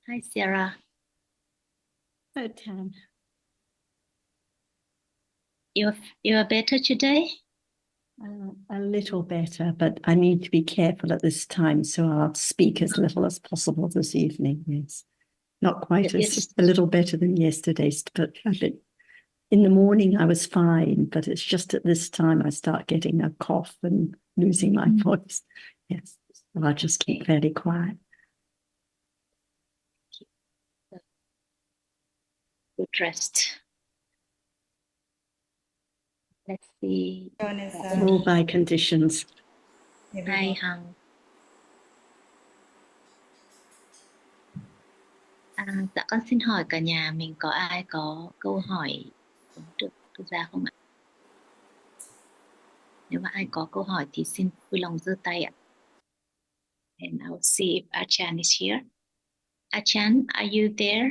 Hi, Sarah. Third time. You're better today? A little better, but I need to be careful at this time, so I'll speak as little as possible this evening. Yes, not quite a little better than yesterday's, but in the morning I was fine, but it's just at this time I start getting a cough and losing my voice. Yes, so I'll just keep fairly quiet. Good rest. Let's see. All by conditions. Hi, Hằng. Dạ con xin hỏi cả nhà mình có ai có câu hỏi cũng được đưa ra không ạ? Nếu mà ai có câu hỏi thì xin vui lòng giơ tay ạ. And I'll see if Achan is here. Achan, are you there?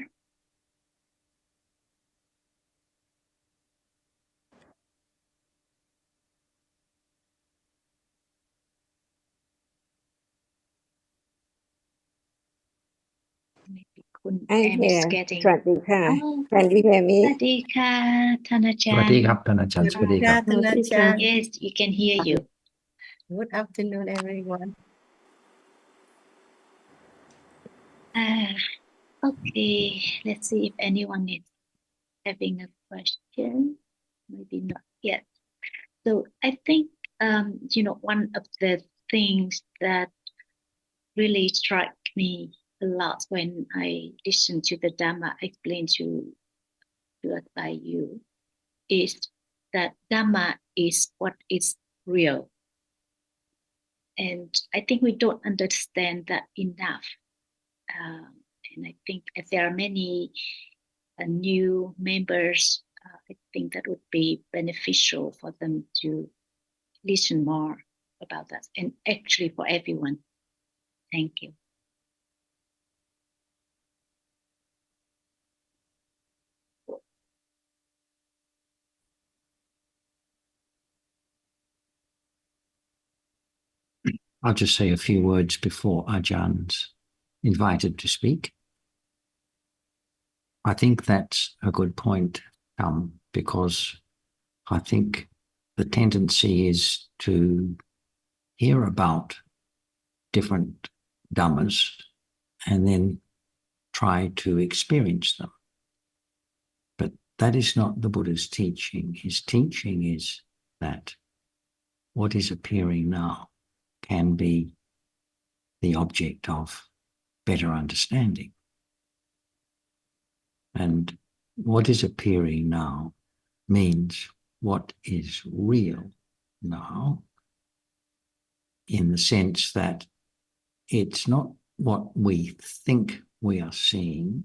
I'm here. Getting... สวัสดีค่ะ Can you hear me? สวัสดีค่ะท่านอาจารย์ สวัสดีครับท่านอาจารย์ สวัสดีครับ Yes, we can hear you. Good afternoon, everyone. Okay, let's see if anyone is having a question. Maybe not yet. So I think, one of the things that really struck me a lot when I listened to the Dhamma explained to us by you is that Dhamma is what is real. And I think we don't understand that enough. And I think if there are many new members, I think that would be beneficial for them to listen more about that, and actually for everyone. Thank you. I'll just say a few words before Ajahn invited to speak. I think that's a good point, because I think the tendency is to hear about different Dhammas and then try to experience them. But that is not the Buddha's teaching. His teaching is that what is appearing now can be the object of better understanding. And what is appearing now means what is real now, in the sense that it's not what we think we are seeing,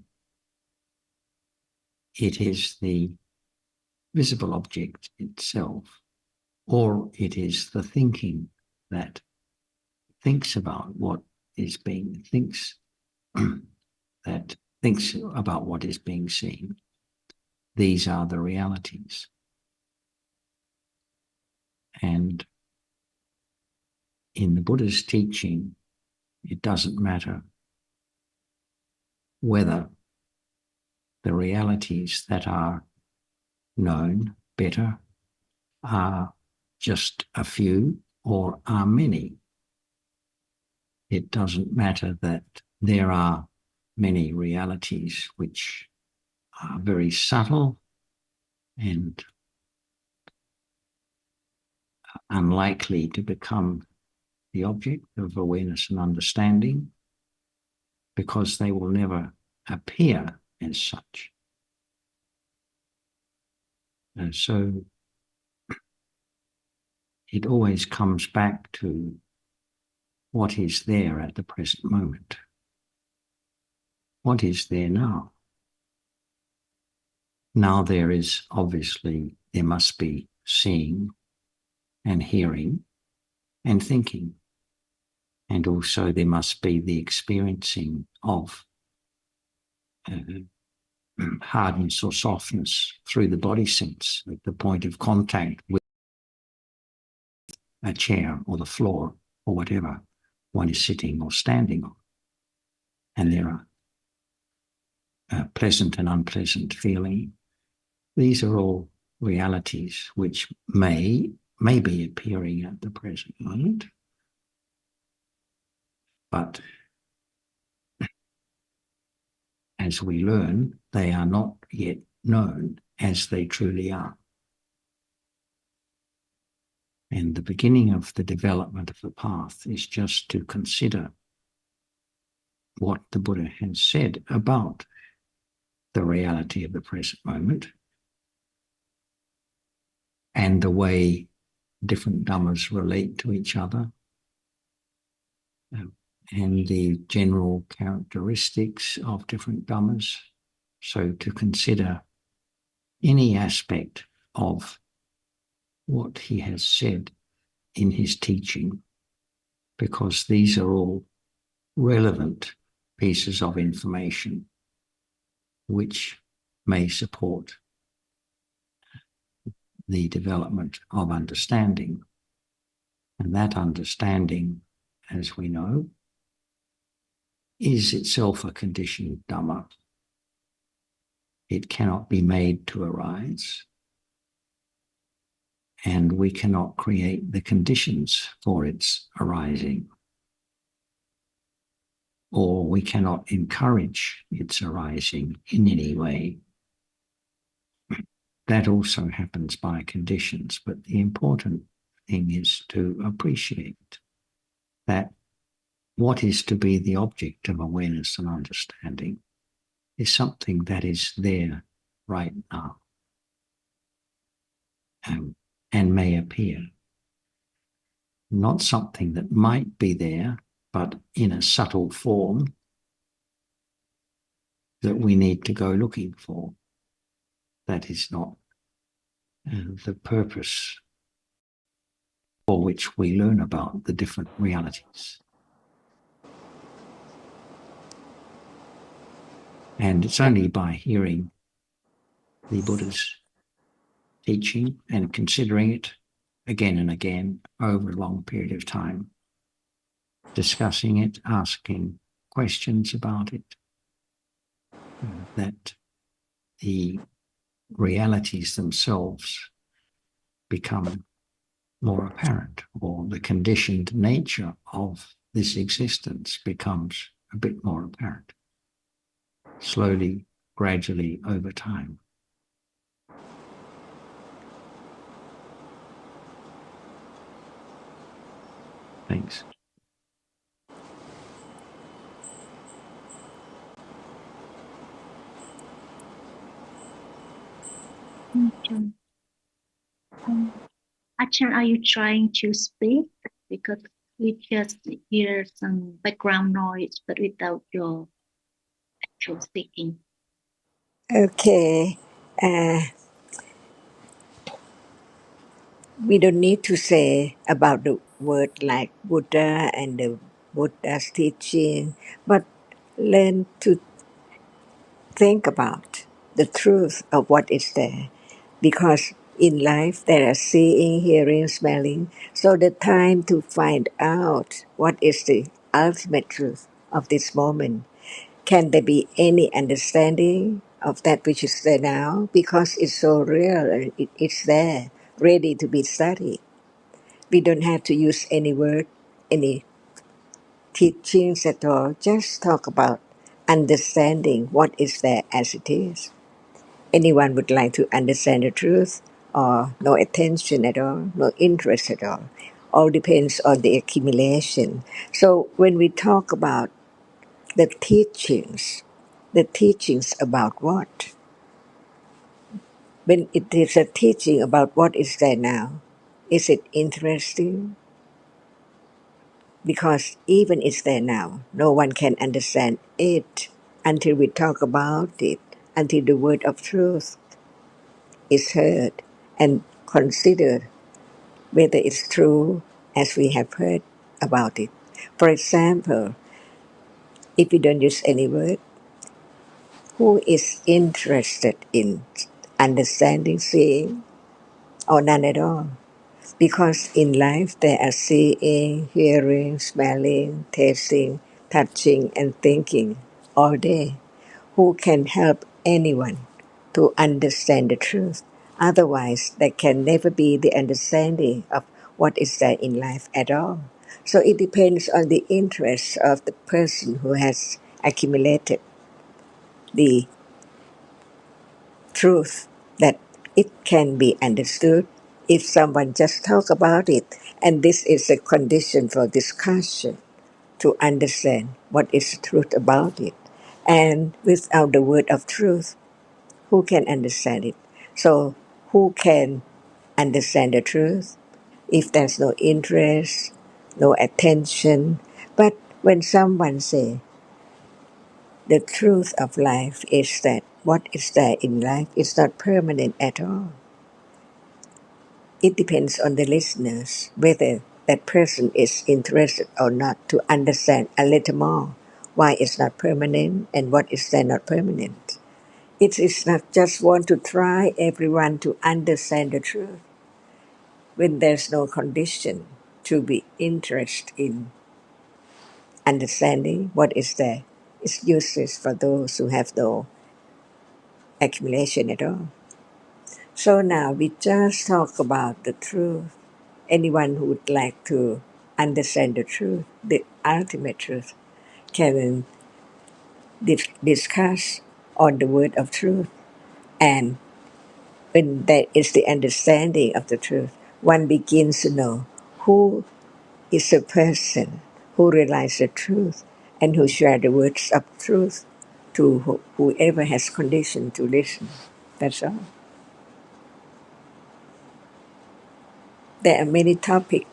it is the visible object itself, or it is the thinking that thinks about what is being, thinks about what is being seen. These are the realities. And in the Buddha's teaching, it doesn't matter whether the realities that are known better are just a few or are many. It doesn't matter that there are many realities which are very subtle and unlikely to become the object of awareness and understanding, because they will never appear as such. And so it always comes back to what is there at the present moment. What is there now? Now there must be seeing and hearing and thinking. And also there must be the experiencing of hardness or softness through the body sense at the point of contact with a chair or the floor or whatever one is sitting or standing on. And there are pleasant and unpleasant feeling. These are all realities which may be appearing at the present moment, but as we learn, they are not yet known as they truly are. And the beginning of the development of the path is just to consider what the Buddha has said about the reality of the present moment and the way different dhammas relate to each other, and the general characteristics of different dhammas. So to consider any aspect of what he has said in his teaching, because these are all relevant pieces of information which may support the development of understanding. And that understanding, as we know, is itself a conditioned Dhamma. It cannot be made to arise, and we cannot create the conditions for its arising, or we cannot encourage its arising in any way. That also happens by conditions, but the important thing is to appreciate that what is to be the object of awareness and understanding is something that is there right now, and may appear. Not something that might be there, but in a subtle form that we need to go looking for. That is not the purpose for which we learn about the different realities. And it's only by hearing the Buddha's teaching and considering it again and again over a long period of time, discussing it, asking questions about it, that the realities themselves become more apparent, or the conditioned nature of this existence becomes a bit more apparent, slowly, gradually, over time. Thanks. Achan, are you trying to speak? Because we just hear some background noise, but without your actual speaking. Okay. We don't need to say about the word like Buddha and the Buddha's teaching, but learn to think about the truth of what is there. Because in life there are seeing, hearing, smelling. So the time to find out what is the ultimate truth of this moment. Can there be any understanding of that which is there now? Because it's so real and it's there, ready to be studied. We don't have to use any word, any teachings at all. Just talk about understanding what is there as it is. Anyone would like to understand the truth, or no attention at all, no interest at all. All depends on the accumulation. So when we talk about the teachings about what? When it is a teaching about what is there now, is it interesting? Because even it's there now, no one can understand it until we talk about it, until the word of truth is heard and considered whether it's true as we have heard about it. For example, if we don't use any word, who is interested in understanding, seeing, or none at all? Because in life there are seeing, hearing, smelling, tasting, touching, and thinking all day. who can help anyone to understand the truth. Otherwise, there can never be the understanding of what is there in life at all. So it depends on the interest of the person who has accumulated the truth that it can be understood if someone just talk about it. And this is a condition for discussion to understand what is the truth about it. And without the word of truth, who can understand it? So who can understand the truth if there's no interest, no attention? But when someone say the truth of life is that what is there in life is not permanent at all. It depends on the listeners whether that person is interested or not to understand a little more why it's not permanent and what is there not permanent. It is not just want to try everyone to understand the truth when there's no condition to be interested in understanding what is there. It's useless for those who have no accumulation at all. So now we just talk about the truth. Anyone who would like to understand the truth, the ultimate truth, can discuss on the word of truth. And when there is the understanding of the truth, one begins to know who is the person who realizes the truth and who share the words of truth to whoever has condition to listen. That's all. There are many topics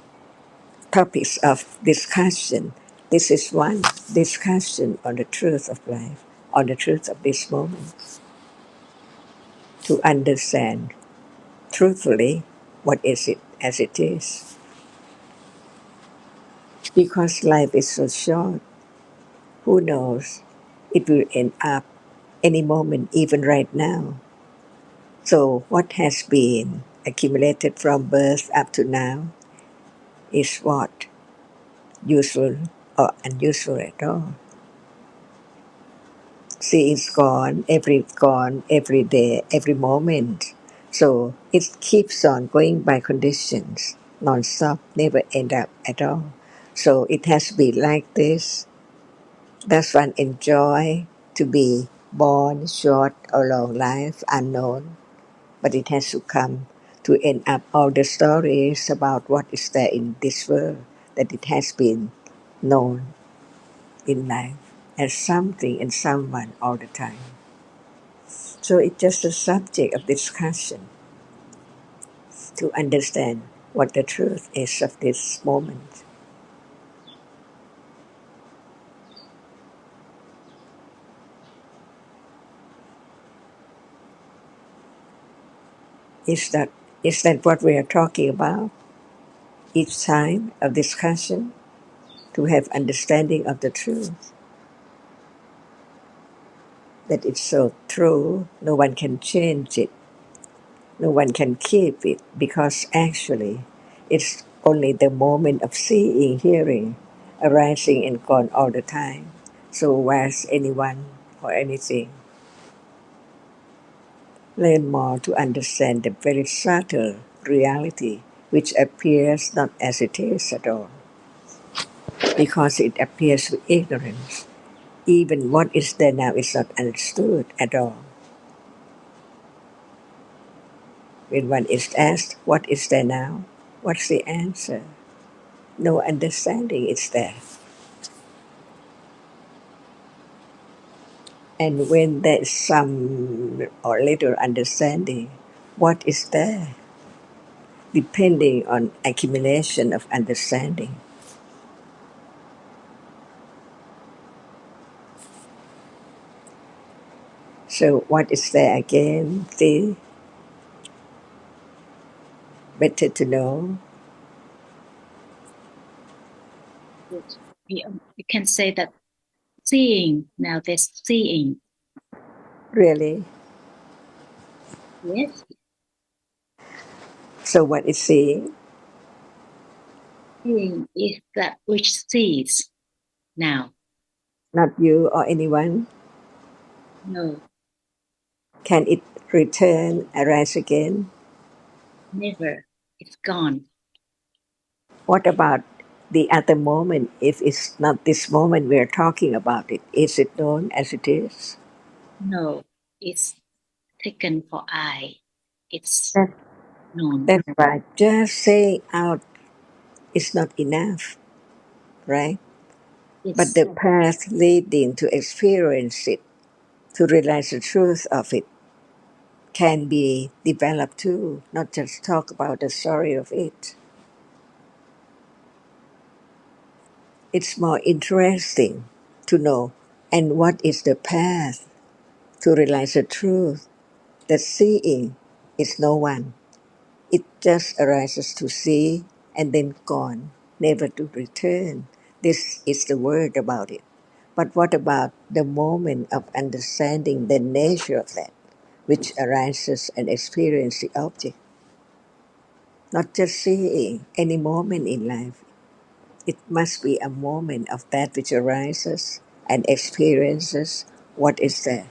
of discussion. This is one discussion on the truth of life, on the truth of this moment, to understand truthfully what is it as it is. Because life is so short, who knows, it will end up any moment, even right now. So what has been accumulated from birth up to now is what? Useful or unuseful at all. See, it's gone every day, every moment. So it keeps on going by conditions, non-stop, never end up at all. So it has to be like this. Does one enjoy to be born, short or long life, unknown? But it has to come to end up all the stories about what is there in this world, that it has been known in life as something and someone all the time. So it's just a subject of discussion to understand what the truth is of this moment. Is that what we are talking about each time of discussion? To have understanding of the truth, that it's so true, no one can change it, no one can keep it, because actually it's only the moment of seeing, hearing, arising and gone all the time. So where's anyone or anything learn more to understand the very subtle reality which appears not as it is at all, because it appears with ignorance. Even what is there now is not understood at all. When one is asked, what is there now? What's the answer? No understanding is there. And when there is some or little understanding, what is there? Depending on accumulation of understanding. So what is there again? See? Better to know. You can say that seeing, now there's seeing. Really? Yes. So what is seeing? Seeing is that which sees now. Not you or anyone? No, Can it return, arise again? never. It's gone. What about the other moment? If it's not this moment we are talking about it, is it known as it is? No, it's taken for I. It's That, known. that's right. Just saying out is not enough, right? But It's the path leading to experience it, to realize the truth of it, can be developed too, not just talk about the story of it. It's more interesting to know. And what is the path to realize the truth? That seeing is no one. It just arises to see and then gone, never to return. This is the word about it. But what about the moment of understanding the nature of that, which arises and experience the object? Not just seeing any moment in life. It must be a moment of that which arises and experiences what is there,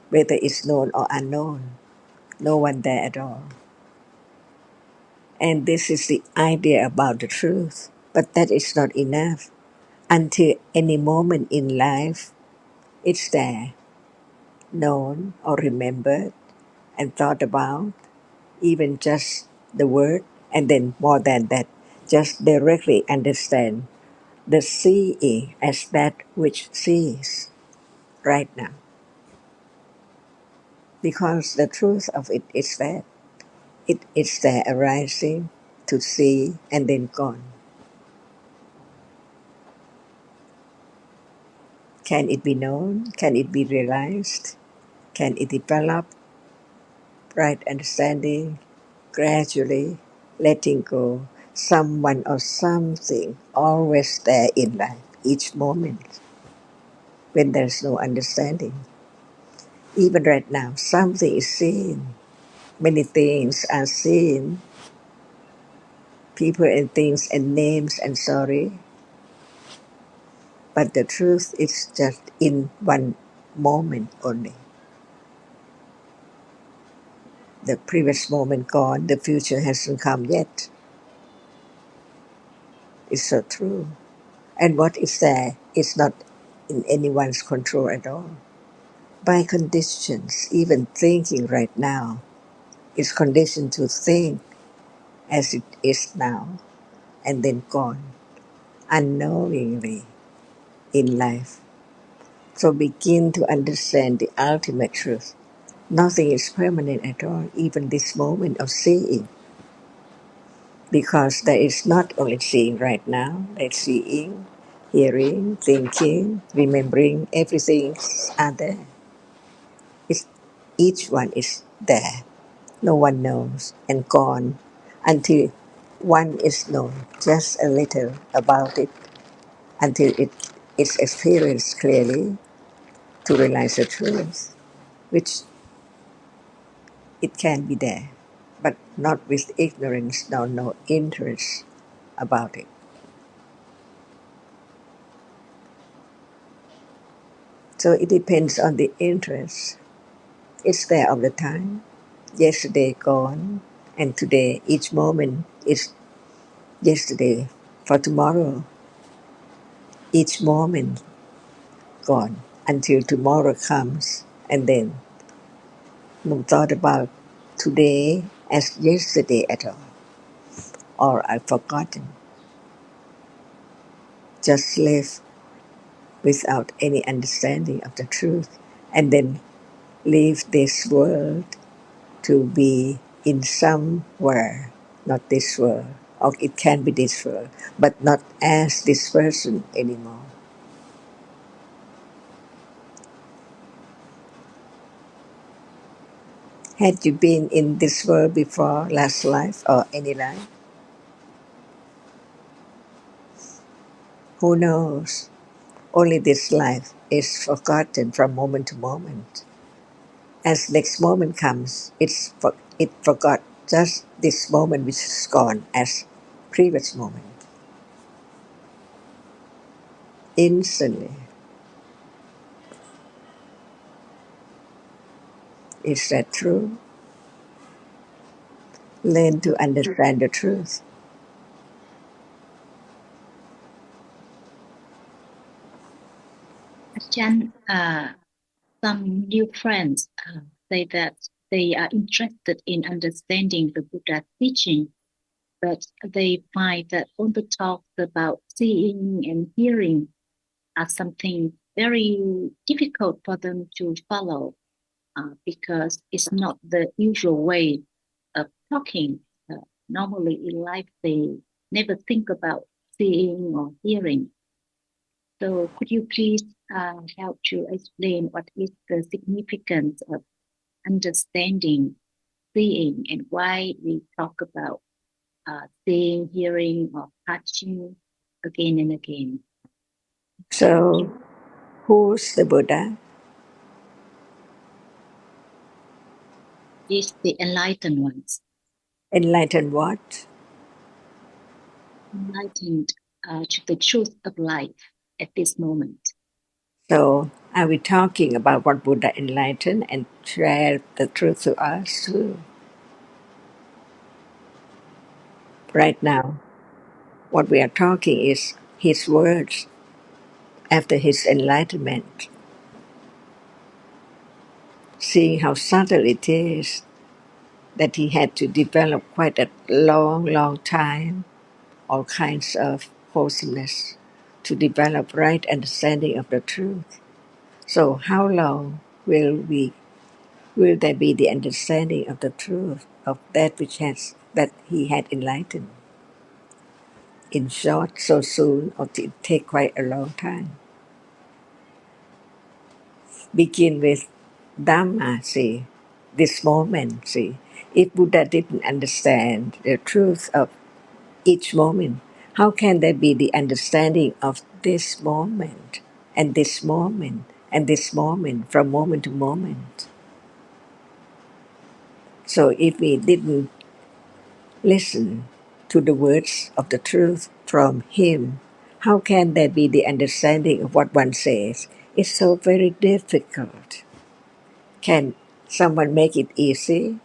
whether it's known or unknown. No one there at all. And this is the idea about the truth. But that is not enough. Until any moment in life, it's there, known or remembered and thought about, even just the word, and then more than that, just directly understand the seeing as that which sees right now. Because the truth of it is that it is there arising to see and then gone. Can it be known? Can it be realized? Can it develop right understanding gradually, letting go someone or something always there in life, each moment when there's no understanding? Even right now, something is seen. Many things are seen, people and things and names and sorry, but the truth is just in one moment only. The previous moment gone, the future hasn't come yet. It's so true. And what is there is not in anyone's control at all. By conditions, even thinking right now is conditioned to think as it is now and then gone, unknowingly in life. So begin to understand the ultimate truth. Nothing is permanent at all, even this moment of seeing. Because there is not only seeing right now, there's seeing, hearing, thinking, remembering, everything are there. It's, each one is there. No one knows and gone until one is known just a little about it, until it is experienced clearly to realize the truth, which it can be there, but not with ignorance, no interest about it. So it depends on the interest. It's there all the time. Yesterday gone, and today, each moment is yesterday. For tomorrow, each moment gone until tomorrow comes, and then no thought about today as yesterday at all, or I've forgotten. Just live without any understanding of the truth, and then leave this world to be in somewhere, not this world, or it can be this world, but not as this person anymore. Had you been in this world before, last life or any life? Who knows? Only this life is forgotten from moment to moment. As next moment comes, it forgot just this moment which is gone as previous moment. Instantly. Is that true? Learn to understand the truth. Ajahn, some new friends say that they are interested in understanding the Buddha teaching, but they find that all the talks about seeing and hearing are something very difficult for them to follow because it's not the usual way of talking. Normally in life, they never think about seeing or hearing. So could you please help to explain what is the significance of understanding seeing and why we talk about seeing, hearing, or touching again and again? So, who's the Buddha? Is the enlightened ones. Enlightened what? Enlightened to the truth of life at this moment. So, are we talking about what Buddha enlightened and shared the truth to us too? Right now, what we are talking is his words after his enlightenment, seeing how subtle it is that he had to develop quite a long time, all kinds of wholesomeness to develop right understanding of the truth. So how long will there be the understanding of the truth of that he had enlightened? In short, so soon, or it take quite a long time. Begin with Dhamma, see, this moment, see. If Buddha didn't understand the truth of each moment, how can there be the understanding of this moment and this moment and this moment from moment to moment? So if we didn't listen to the words of the truth from him, how can there be the understanding of what one says? It's so very difficult. Can someone make it easy?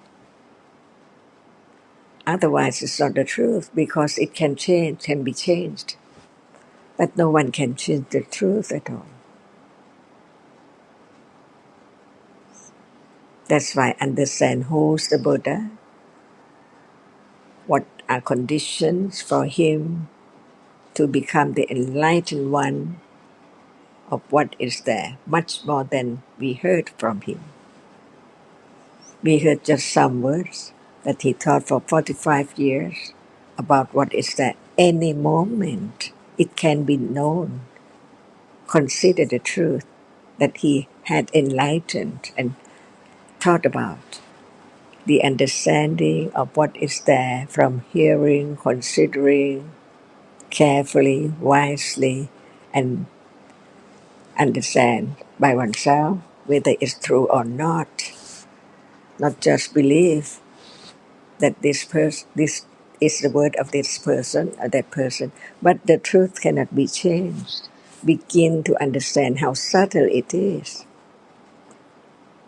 Otherwise, it's not the truth because it can change, can be changed. But no one can change the truth at all. That's why understand who's the Buddha, what are conditions for him to become the enlightened one of what is there, much more than we heard from him. We heard just some words that he taught for 45 years about what is there. Any moment it can be known. Consider the truth that he had enlightened and taught about. The understanding of what is there from hearing, considering carefully, wisely, and understand by oneself whether it's true or not. Not just believe that this is the word of this person or that person, but the truth cannot be changed. Begin to understand how subtle it is.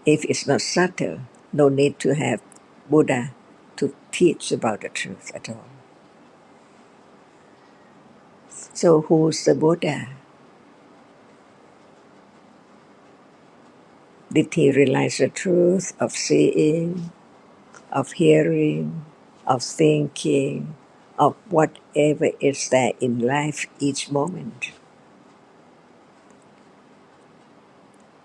If it's not subtle, no need to have Buddha to teach about the truth at all. So who's the Buddha? Did he realize the truth of seeing, of hearing, of thinking, of whatever is there in life each moment?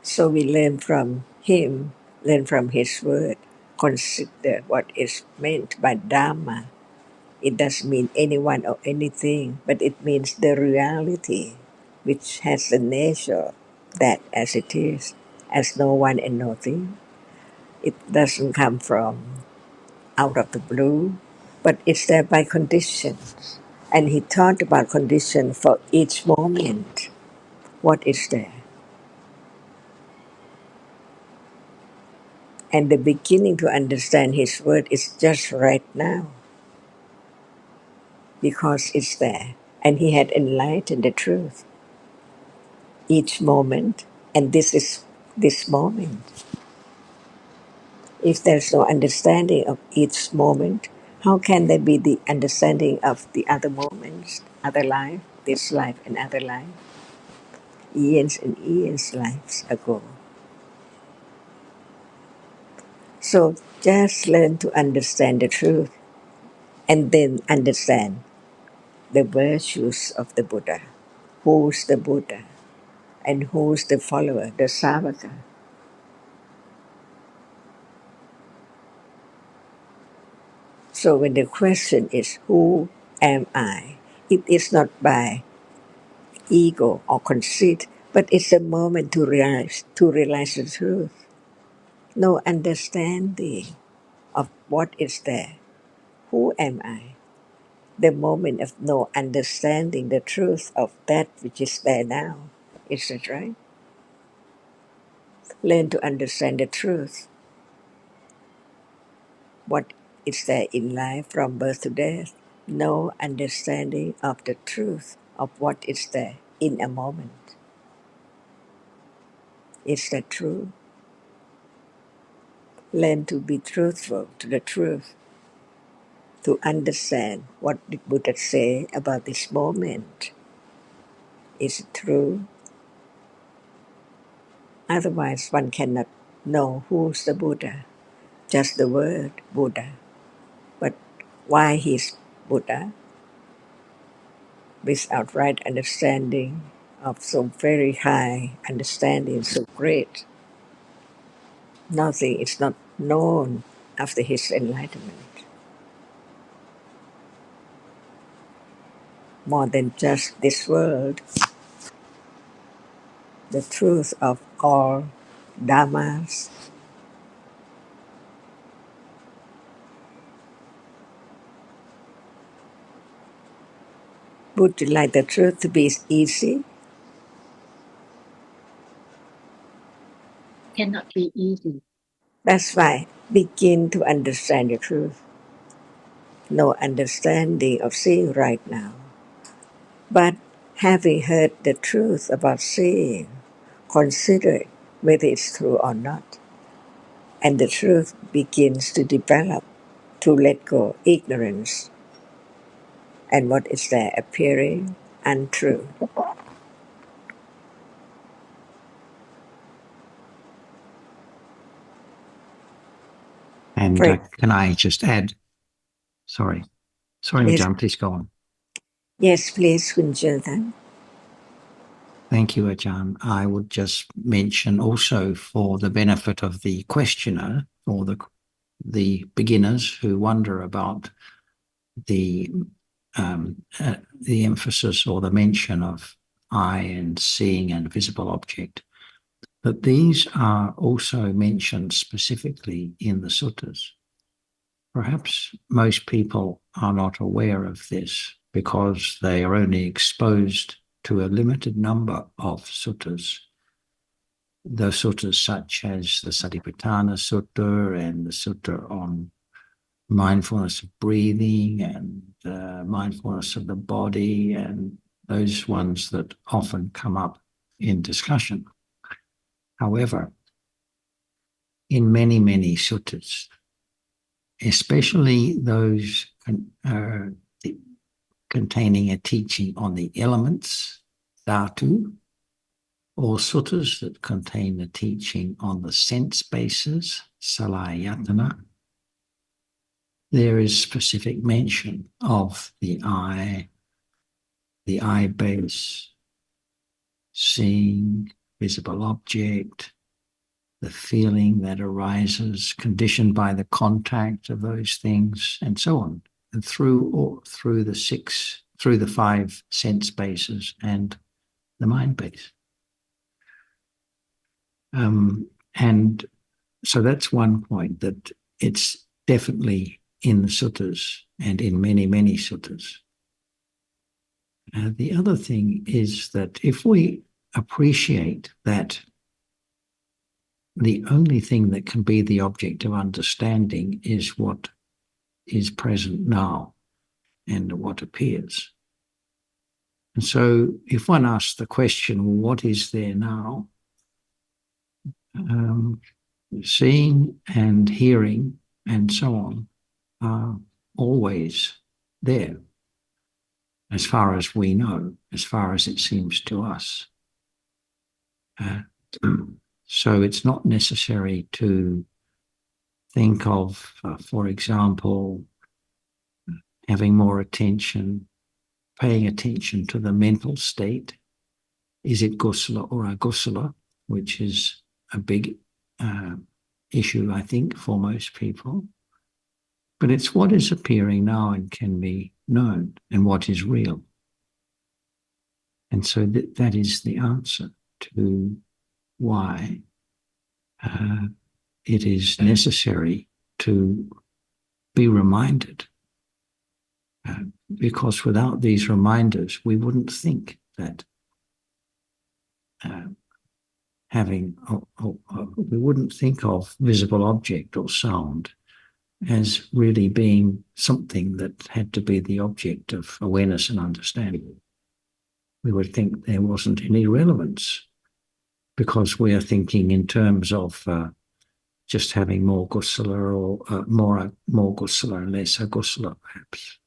So we learn from him, learn from his word, consider what is meant by Dhamma. It doesn't mean anyone or anything, but it means the reality, which has the nature that as it is, as no one and nothing. It doesn't come from out of the blue, but it's there by conditions. And he taught about condition for each moment. What is there? And the beginning to understand his word is just right now, because it's there. And he had enlightened the truth each moment, and this is this moment. If there's no understanding of each moment, how can there be the understanding of the other moments, other life, this life and other life, years and years lives ago? So just learn to understand the truth and then understand the virtues of the Buddha. Who's the Buddha and who's the follower, the Savaka? So when the question is, who am I? It is not by ego or conceit, but it's a moment to realize the truth. No understanding of what is there. Who am I? The moment of no understanding the truth of that which is there now. Is that right? Learn to understand the truth. What is there in life from birth to death? No understanding of the truth of what is there in a moment. Is that true? Learn to be truthful to the truth, to understand what did Buddha say about this moment. Is it true? Otherwise, one cannot know who's the Buddha, just the word Buddha. But why he's Buddha? Without right understanding of so very high understanding, so great, nothing is not known after his enlightenment. More than just this world, the truth of all Dhammas. Would you like the truth to be easy? Cannot be easy. That's why begin to understand the truth. No understanding of seeing right now. But having heard the truth about seeing, consider whether it's true or not. And the truth begins to develop, to let go ignorance and what is there appearing untrue. And Right. can I just add? Sorry, Yes, Ajahn, please go on. yes, please, Kunjata. Thank you, Ajahn. I would just mention also for the benefit of the questioner or the beginners who wonder about the emphasis or the mention of eye and seeing and visible object, that these are also mentioned specifically in the suttas. Perhaps most people are not aware of this because they are only exposed to a limited number of suttas. The suttas such as the Satipatthana Sutta and the Sutta on mindfulness of breathing and mindfulness of the body, and those ones that often come up in discussion. However, in many, many suttas, especially those containing a teaching on the elements, dhatu, or suttas that contain the teaching on the sense bases, salayatana, there is specific mention of the eye base, seeing, visible object, the feeling that arises, conditioned by the contact of those things, and so on, and through the 5 sense bases and the mind base. And so that's one point, that it's definitely in the suttas and in many, many suttas. The other thing is that if we appreciate that the only thing that can be the object of understanding is what is present now and what appears. And so if one asks the question, well, what is there now? seeing and hearing and so on are always there, as far as we know, as far as it seems to us. So it's not necessary to think of, for example, having more attention, paying attention to the mental state. Is it kusala or akusala, which is a big issue, I think, for most people. But it's what is appearing now and can be known, and what is real. And so that is the answer to why it is necessary to be reminded. Because without these reminders, we wouldn't think that we wouldn't think of visible object or sound as really being something that had to be the object of awareness and understanding. We would think there wasn't any relevance because we are thinking in terms of just having more kusala or more kusala and less akusala, perhaps.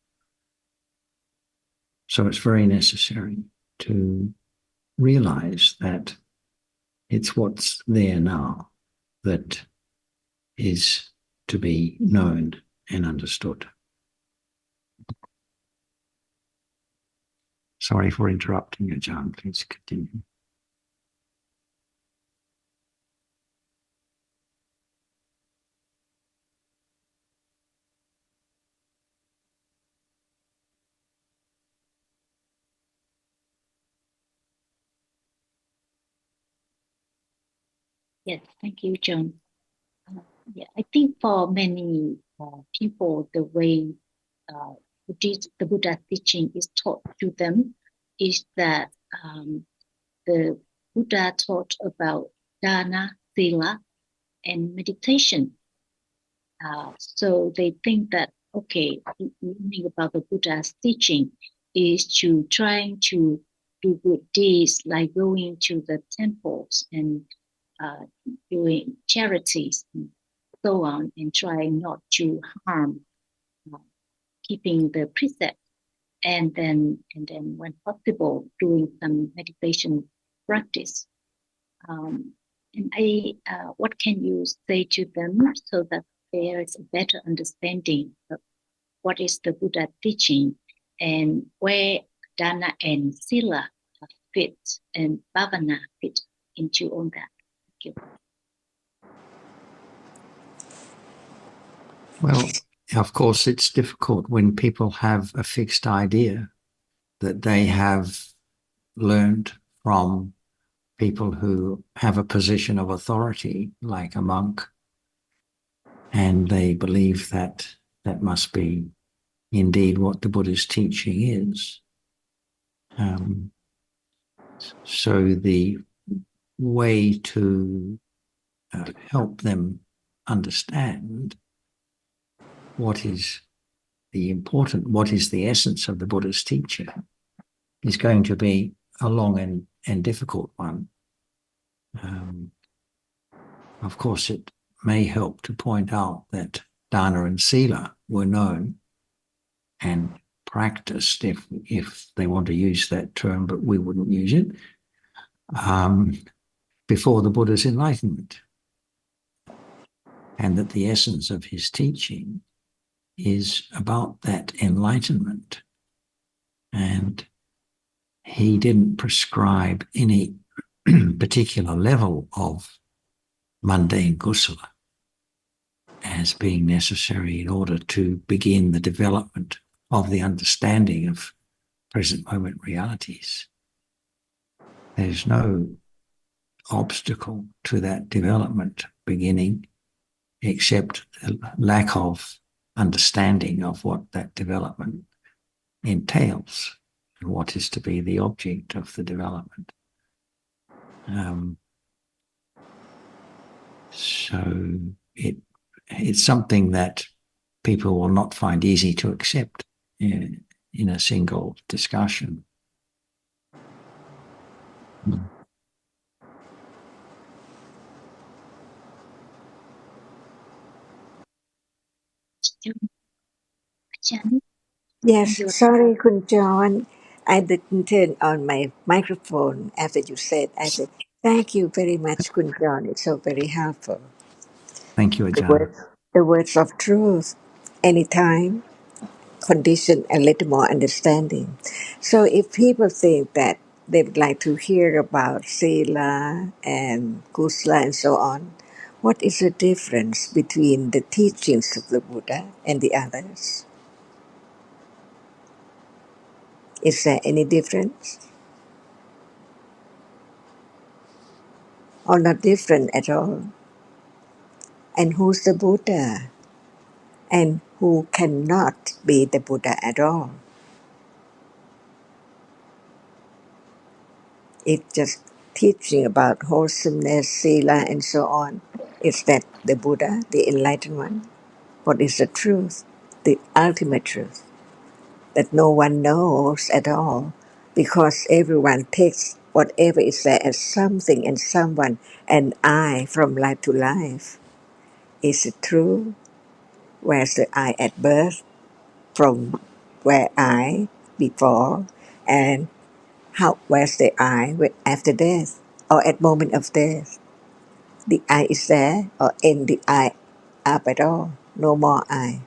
So it's very necessary to realize that it's what's there now that is to be known and understood. Sorry for interrupting you, John. Please continue. Yes, thank you, John. Yeah, I think for many people, the way the Buddha teaching is taught to them is that the Buddha taught about dana, sila, and meditation. So they think that, okay, learning about the Buddha's teaching is to trying to do good deeds like going to the temples and doing charities and so on, and trying not to harm, keeping the precept, and then when possible, doing some meditation practice. And what can you say to them so that there is a better understanding of what is the Buddha teaching and where dana and sila fit and bhavana fit into all that? Thank you. Well, of course, it's difficult when people have a fixed idea that they have learned from people who have a position of authority, like a monk, and they believe that that must be indeed what the Buddha's teaching is. So the way to help them understand what is the essence of the Buddha's teaching is going to be a long and difficult one. Of course, it may help to point out that dana and sila were known and practiced, if they want to use that term, but we wouldn't use it, before the Buddha's enlightenment. And that the essence of his teaching is about that enlightenment. And he didn't prescribe any particular level of mundane kusala as being necessary in order to begin the development of the understanding of present moment realities. There's no obstacle to that development beginning except the lack of understanding of what that development entails and what is to be the object of the development. So it's something that people will not find easy to accept in a single discussion. Chan, Yes, you sorry, Kun John. I didn't turn on my microphone after you said. I said, thank you very much, Kun John. It's so very helpful. Thank you, The Ajahn. words, the words of truth, anytime, condition, a little more understanding. So if people think that they would like to hear about Sila and Kusla and so on, what is the difference between the teachings of the Buddha and the others? Is there any difference? Or not different at all? And who's the Buddha? And who cannot be the Buddha at all? It's just teaching about wholesomeness, Sila, and so on. Is that the Buddha, the enlightened one? What is the truth? The ultimate truth that no one knows at all because everyone takes whatever is there as something and someone and I from life to life. Is it true? Where's the I at birth? From where I before and how where's the I after death or at moment of death? The I is there or end the I up at all? No more I.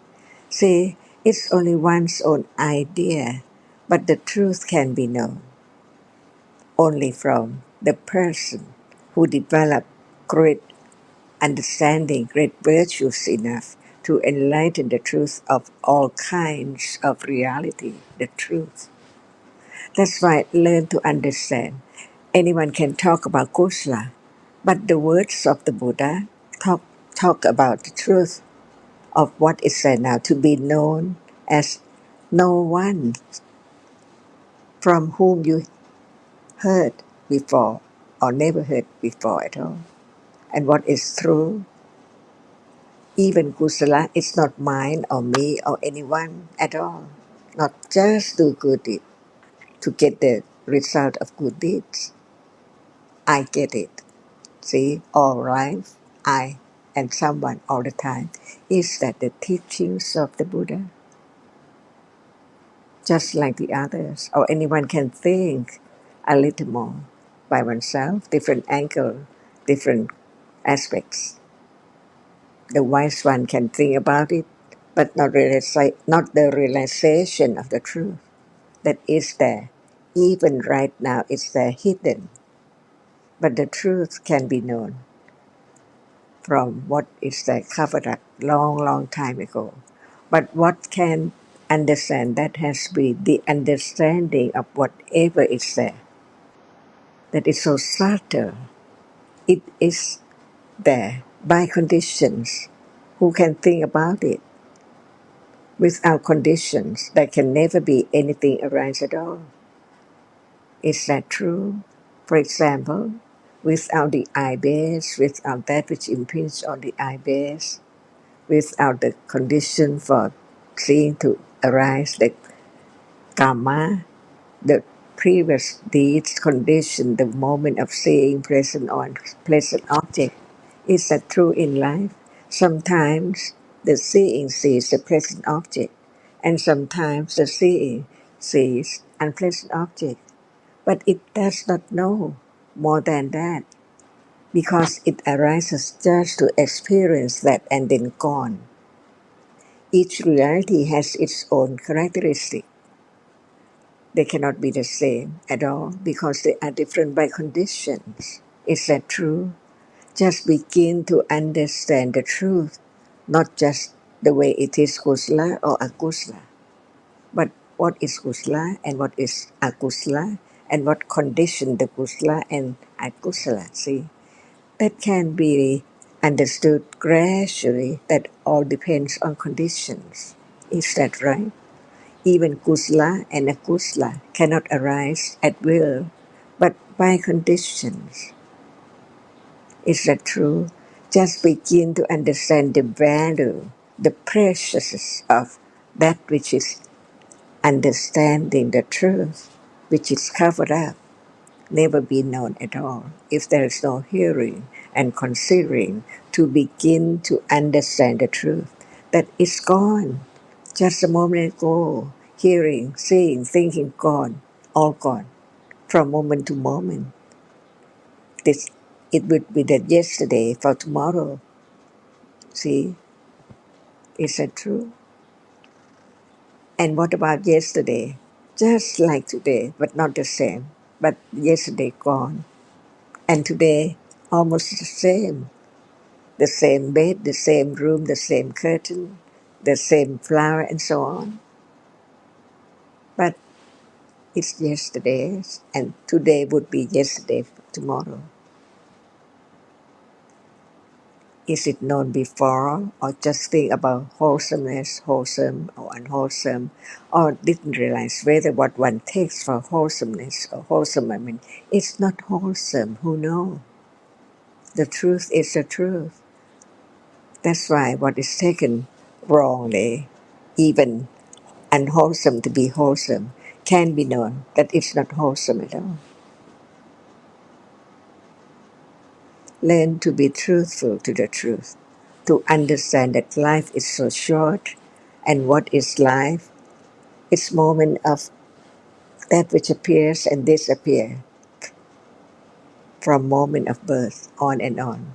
See, it's only one's own idea, but the truth can be known only from the person who developed great understanding, great virtues enough to enlighten the truth of all kinds of reality, the truth. That's why learn to understand. Anyone can talk about kusala, but the words of the Buddha talk about the truth of what is there now to be known as no one from whom you heard before or never heard before at all. And what is true, even kusala, is not mine or me or anyone at all. Not just do good deed to get the result of good deeds. I get it. See, all life, I and someone all the time. Is that the teachings of the Buddha? Just like the others, or anyone can think a little more by oneself, different angle, different aspects. The wise one can think about it, but not the realization of the truth that is there. Even right now, it's there hidden, but the truth can be known from what is there covered up long, long time ago. But what can understand that has been the understanding of whatever is there. That is so subtle. It is there by conditions. Who can think about it? Without conditions, there can never be anything arise at all. Is that true? For example, without the eye base, without that which impinges on the eye base, without the condition for seeing to arise, the karma, the previous deeds condition the moment of seeing present on pleasant object. Is that true in life? Sometimes the seeing sees the present object, and sometimes the seeing sees unpleasant object. But it does not know more than that because it arises just to experience that and then gone. Each reality has its own characteristic. They cannot be the same at all because they are different by conditions. Is that true? Just begin to understand the truth, not just the way it is kusala or akusala, but what is kusala and what is akusala and what condition the kusala and akusala. See, that can be understood gradually. That all depends on conditions. Is that right? Even kusala and akusala cannot arise at will, but by conditions. Is that true? Just begin to understand the value, the preciousness of that which is understanding the truth, which is covered up, never be known at all. If there is no hearing and considering to begin to understand the truth, that it's gone. Just a moment ago, hearing, seeing, thinking, gone, all gone, from moment to moment. This, it would be that yesterday for tomorrow. See, is that true? And what about yesterday? Just like today, but not the same. But yesterday gone. And today, almost the same. The same bed, the same room, the same curtain, the same flower, and so on. But it's yesterday, and today would be yesterday tomorrow. Is it known before, or just think about wholesomeness, wholesome or unwholesome, or didn't realize whether what one takes for wholesomeness or wholesome, I mean, it's not wholesome, who knows? The truth is the truth. That's why what is taken wrongly, even unwholesome to be wholesome, can be known that it's not wholesome at all. Learn to be truthful to the truth, to understand that life is so short, and what is life? It's moment of that which appears and disappears from moment of birth on and on,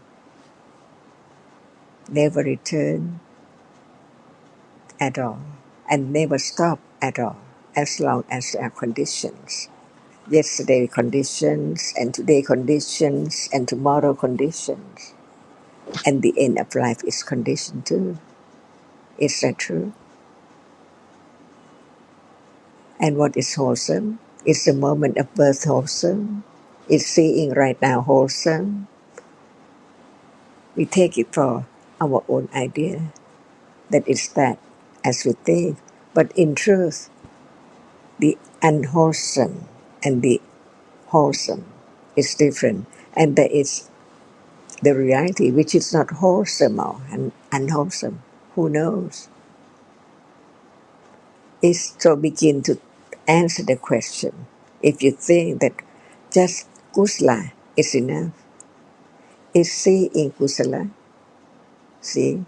never return at all, and never stop at all, as long as there are conditions. Yesterday conditions, and today conditions, and tomorrow conditions, and the end of life is conditioned too. Is that true? And what is wholesome? Is the moment of birth wholesome? Is seeing right now wholesome? We take it for our own idea that it's that as we think. But in truth, the unwholesome and the wholesome is different. And there is the reality which is not wholesome or unwholesome. Who knows? Is to begin to answer the question. If you think that just kusala is enough, is seeing kusala, see,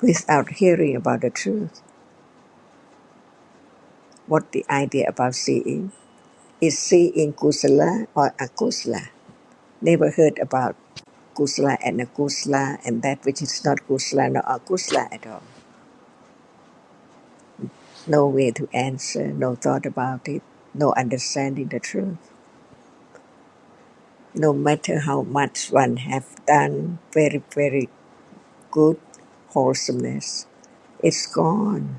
without hearing about the truth. What the idea about seeing? Is seeing kusala or akusala? Never heard about kusala and akusala and that which is not kusala nor akusala at all. No way to answer, no thought about it, no understanding the truth. No matter how much one have done, very, very good wholesomeness, it's gone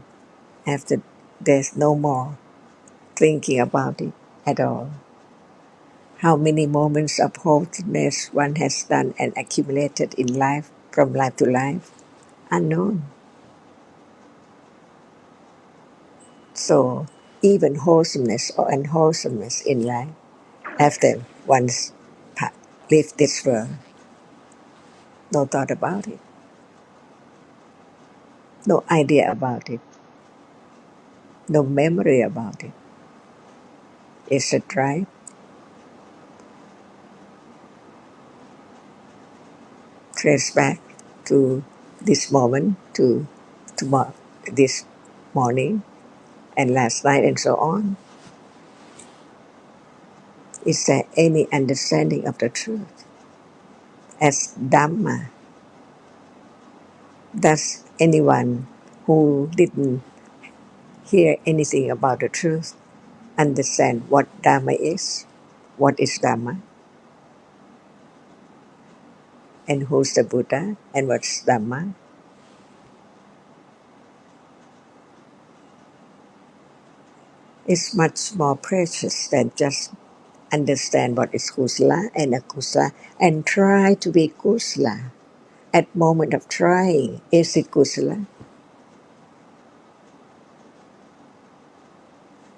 after there's no more thinking about it at all. How many moments of wholesomeness one has done and accumulated in life, from life to life, unknown. So even wholesomeness or unwholesomeness in life, after one's leave this world, no thought about it, no idea about it, no memory about it. Is it right? Trace back to this moment, to tomorrow, this morning, and last night, and so on. Is there any understanding of the truth? As Dhamma, does anyone who didn't hear anything about the truth understand what Dhamma is? What is Dhamma? And who's the Buddha? And what's Dhamma? It's much more precious than just understand what is kusala and akusala and try to be kusala. At moment of trying, is it kusala?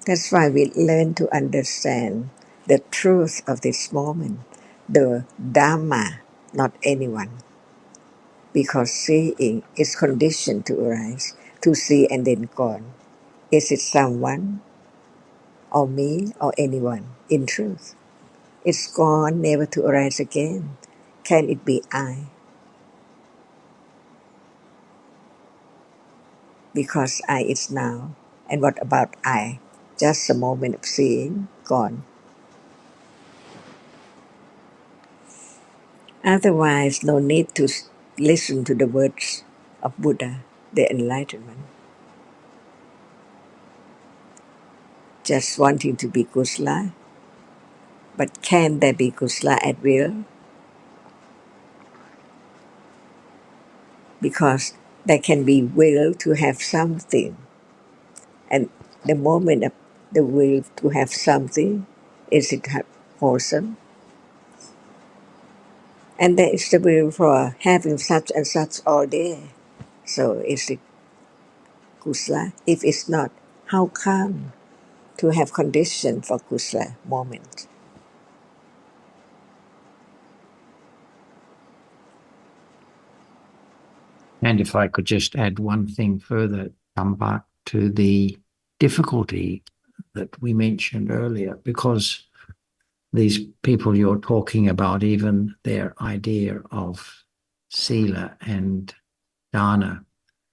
That's why we learn to understand the truth of this moment, the Dhamma, not anyone. Because seeing is conditioned to arise, to see and then gone. Is it someone or me or anyone? In truth, it's gone, never to arise again. Can it be I? because I is now. And what about I? Just a moment of seeing, gone. Otherwise, no need to listen to the words of Buddha, the enlightenment. Just wanting to be kusala, but can there be kusala at will? Because there can be will to have something, and the moment of the will to have something, is it wholesome? And there is the will for having such and such all day. So is it kusala? If it's not, how come to have condition for kusala moment? And if I could just add one thing further, come back to the difficulty that we mentioned earlier, because these people you're talking about, even their idea of sila and dana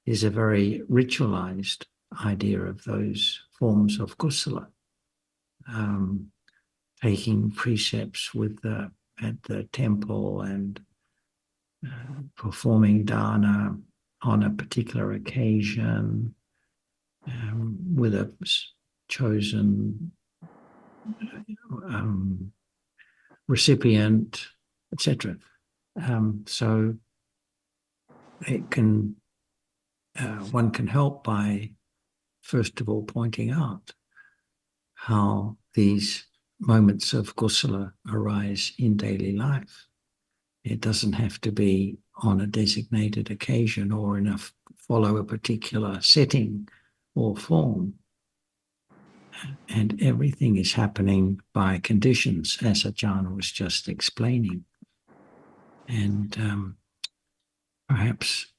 is a very ritualized idea of those forms of kusala, taking precepts at the temple and performing dana on a particular occasion with a chosen recipient, etc. So it can one can help by first of all pointing out how these moments of kusala arise in daily life. It doesn't have to be on a designated occasion or follow a particular setting or form. And everything is happening by conditions, as Ajahn was just explaining. And perhaps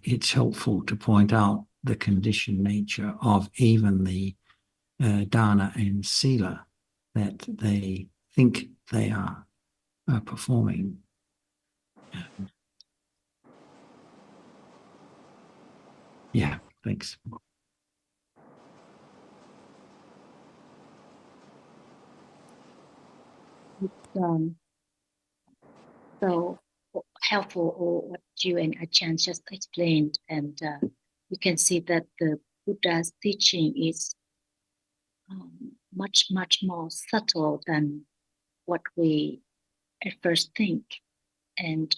it's helpful to point out the conditioned nature of even the dana and sila that they think they are performing. Yeah, thanks. So helpful or what you and Ajahn just explained, and you can see that the Buddha's teaching is much more subtle than what we at first think. And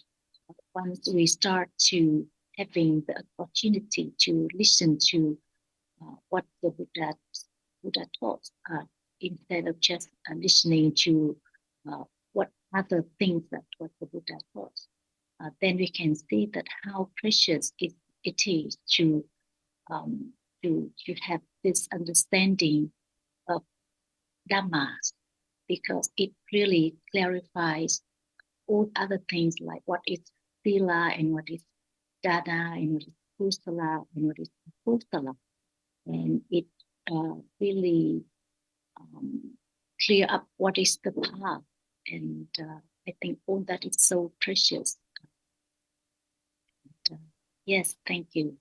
once we start to having the opportunity to listen to what the Buddha taught, instead of just listening to what other things that what the Buddha taught, then we can see that how precious it is to have this understanding of Dhamma, because it really clarifies all other things like what is sila and what is dana and what is kusala and what is kusala, and it really clear up what is the path, and I think all that is so precious. And, yes, thank you.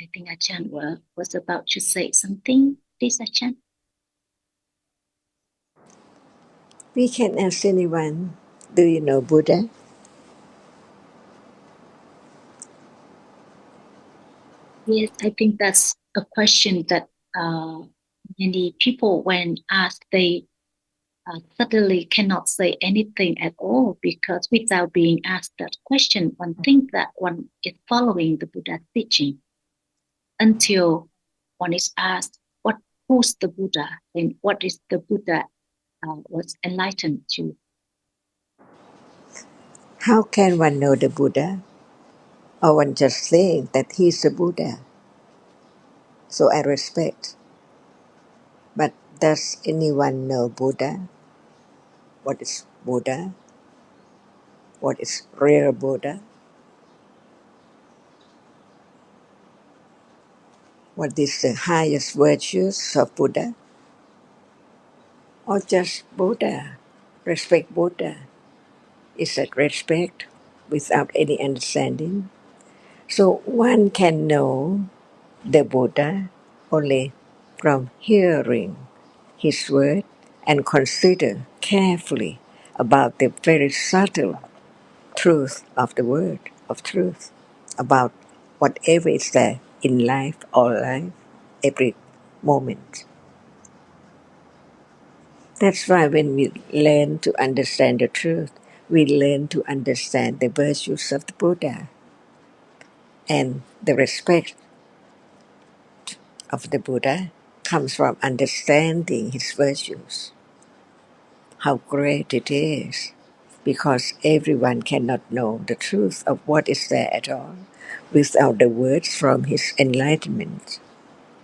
I think Ajahn was about to say something. Please, Ajahn. We can ask anyone, do you know Buddha? Yes, I think that's a question that many people, when asked, they suddenly cannot say anything at all, because without being asked that question, one thinks that one is following the Buddha's teaching, until one is asked, who's the Buddha and what is the Buddha was enlightened to? How can one know the Buddha? Or one just saying that he's the Buddha? So I respect. But does anyone know Buddha? What is Buddha? What is real Buddha? What is the highest virtues of Buddha? Or just Buddha? respect Buddha is that respect without any understanding. So one can know the Buddha only from hearing his word and consider carefully about the very subtle truth of the word of truth, about whatever is there in life or life, every moment. That's why when we learn to understand the truth, we learn to understand the virtues of the Buddha and the respect of the Buddha comes from understanding his virtues. How great it is, because everyone cannot know the truth of what is there at all without the words from his enlightenment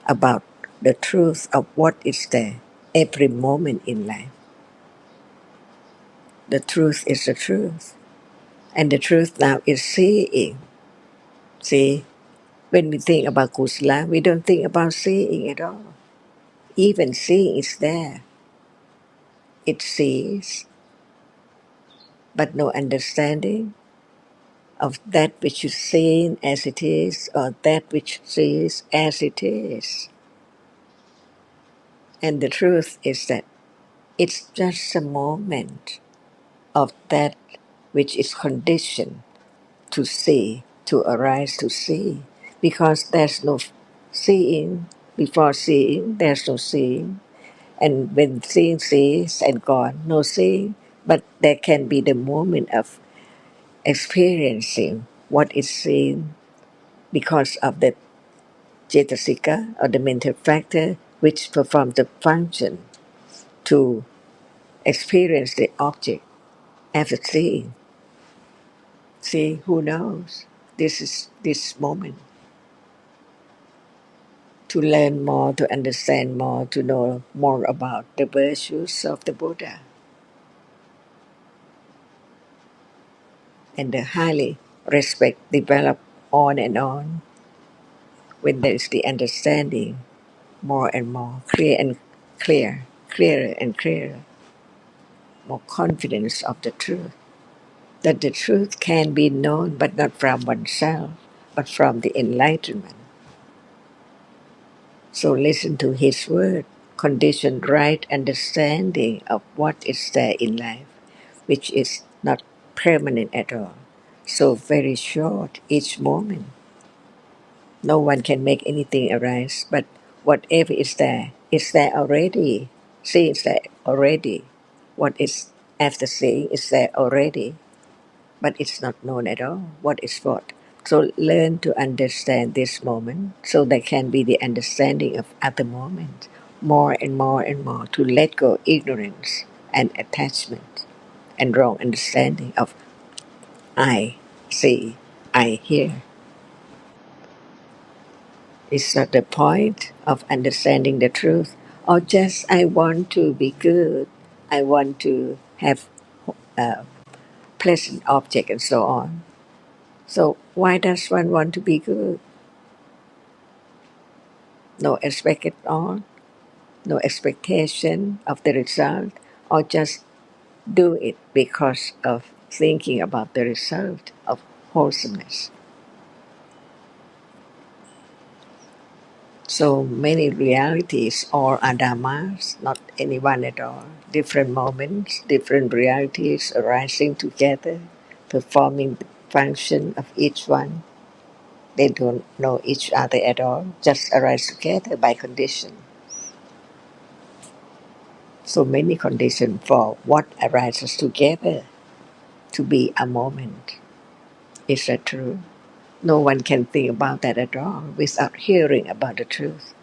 about the truth of what is there every moment in life. The truth is the truth. And the truth now is seeing. See, when we think about kusala, we don't think about seeing at all. Even seeing is there. It sees, but no understanding of that which is seen as it is, or that which sees as it is. And the truth is that it's just a moment of that which is conditioned to see, to arise to see, because there's no seeing. Before seeing, there's no seeing. And when seeing sees and gone, no seeing, but there can be the moment of experiencing what is seen because of the cetasika or the mental factor which performs the function to experience the object after seeing. See, who knows? This is this moment. To learn more, to understand more, to know more about the virtues of the Buddha and the highly respect develop on and on when there is the understanding more and more, clearer and clearer, more confidence of the truth. That the truth can be known but not from oneself, but from the enlightenment. So listen to his word, condition right understanding of what is there in life, which is not permanent at all. So very short each moment. No one can make anything arise, but whatever is there already. See, it's there already. What is after seeing is there already, but it's not known at all what is what. So learn to understand this moment so there can be the understanding of other moments more and more and more to let go ignorance and attachment and wrong understanding of I see, I hear. Is not the point of understanding the truth, or just I want to be good, I want to have a pleasant object and so on. So why does one want to be good? No expect at all, no expectation of the result, or just do it because of thinking about the result of wholesomeness. So many realities, all are dhammas, not any one at all. Different moments, different realities arising together, performing the function of each one. They don't know each other at all, just arise together by condition. So many conditions for what arises together to be a moment. Is that true? No one can think about that at all without hearing about the truth.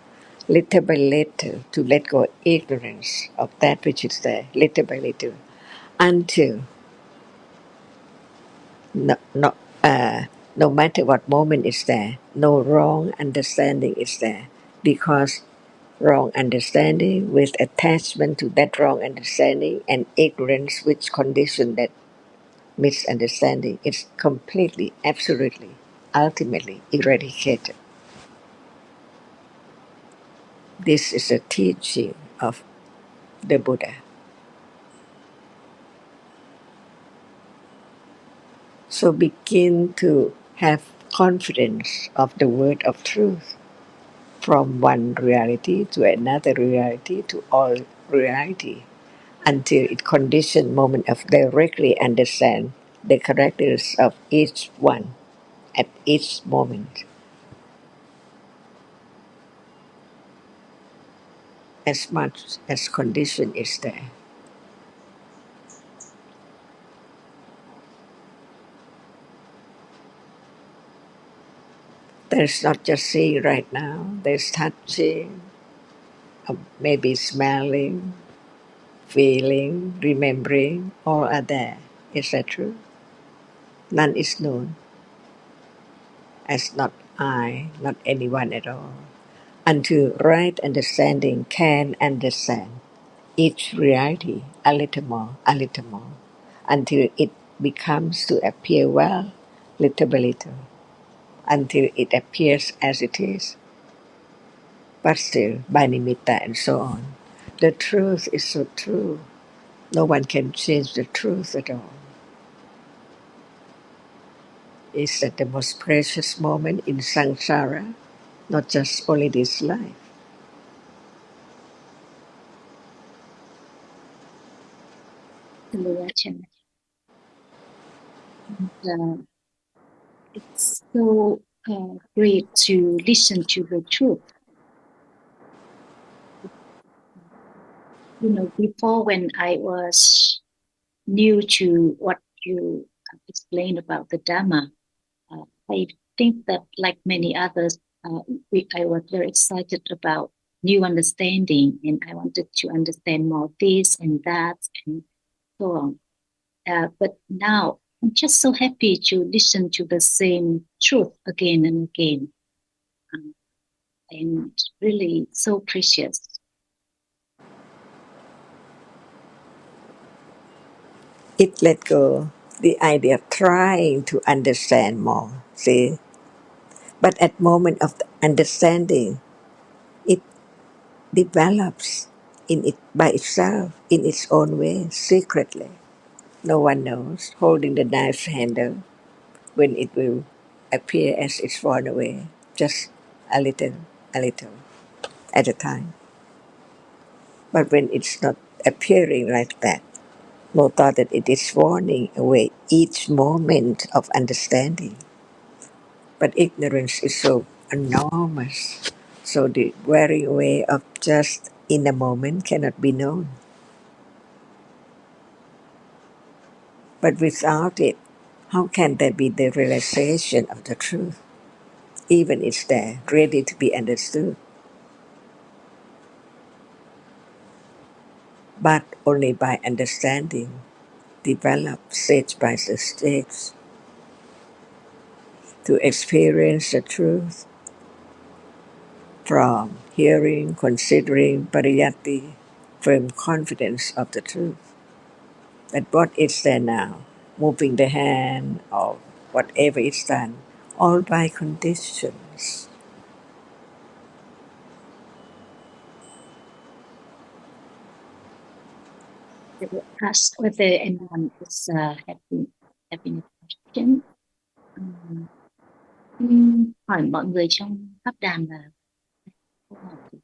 Little by little, to let go ignorance of that which is there, little by little, until no, no, no matter what moment is there, no wrong understanding is there, because wrong understanding with attachment to that wrong understanding and ignorance which condition that misunderstanding is completely, absolutely, ultimately eradicated. This is a teaching of the Buddha. So begin to have confidence of the word of truth from one reality to another reality to all reality until it conditioned moment of directly understand the characters of each one at each moment. As much as condition is there. There's not just seeing right now, there's touching, maybe smelling, feeling, remembering, all are there. Is that true? None is known as not I, not anyone at all. Until right understanding can understand each reality a little more, until it becomes to appear well, little by little, until it appears as it is, but still by nimitta and so on. The truth is so true. No one can change the truth at all. Is that the most precious moment in samsara, not just only this life. And, it's so great to listen to the truth. Before when I was new to what you explained about the Dhamma, I think that like many others, I was very excited about new understanding, and I wanted to understand more this and that and so on. But now I'm just so happy to listen to the same truth again and again, and really so precious. It let go the idea of trying to understand more, see? But at moment of the understanding, it develops in it by itself, in its own way, secretly. No one knows, holding the knife handle, when it will appear as it's fallen away, just a little at a time. But when it's not appearing like that, no thought that it is falling away each moment of understanding. But ignorance is so enormous, so the wearing away of just in a moment cannot be known. But without it, how can there be the realization of the truth? Even it's there, ready to be understood, but only by understanding, developed stage by stage, to experience the truth from hearing, considering, pariyatti, firm confidence of the truth. That what is there now, moving the hand or whatever is done, all by conditions. I will ask whether anyone is having a question. Hỏi mọi người trong pháp đàn là câu hỏi gì?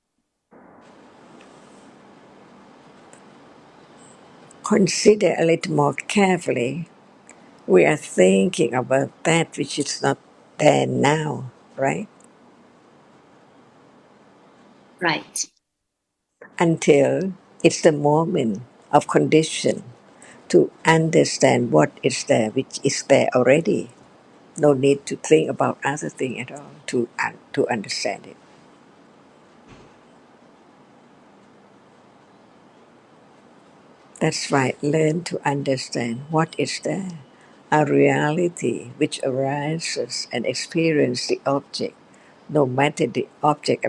Consider a little more carefully. We are thinking about that which is not there now, right? Right. Until it's the moment of condition to understand what is there, which is there already. No need to think about other thing at all to understand it. That's right. Learn to understand what is there. A reality which arises and experiences the object, no matter the object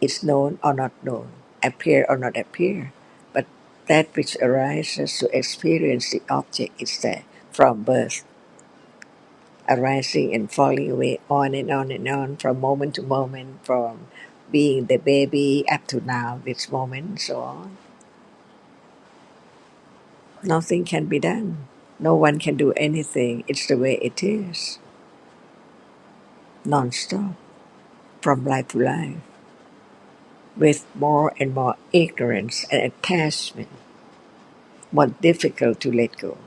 is known or not known, appear or not appear, but that which arises to experience the object is there from birth, arising and falling away on and on and on from moment to moment, from being the baby up to now, this moment, and so on. Nothing can be done. No one can do anything. It's the way it is, non-stop, from life to life, with more and more ignorance and attachment, more difficult to let go.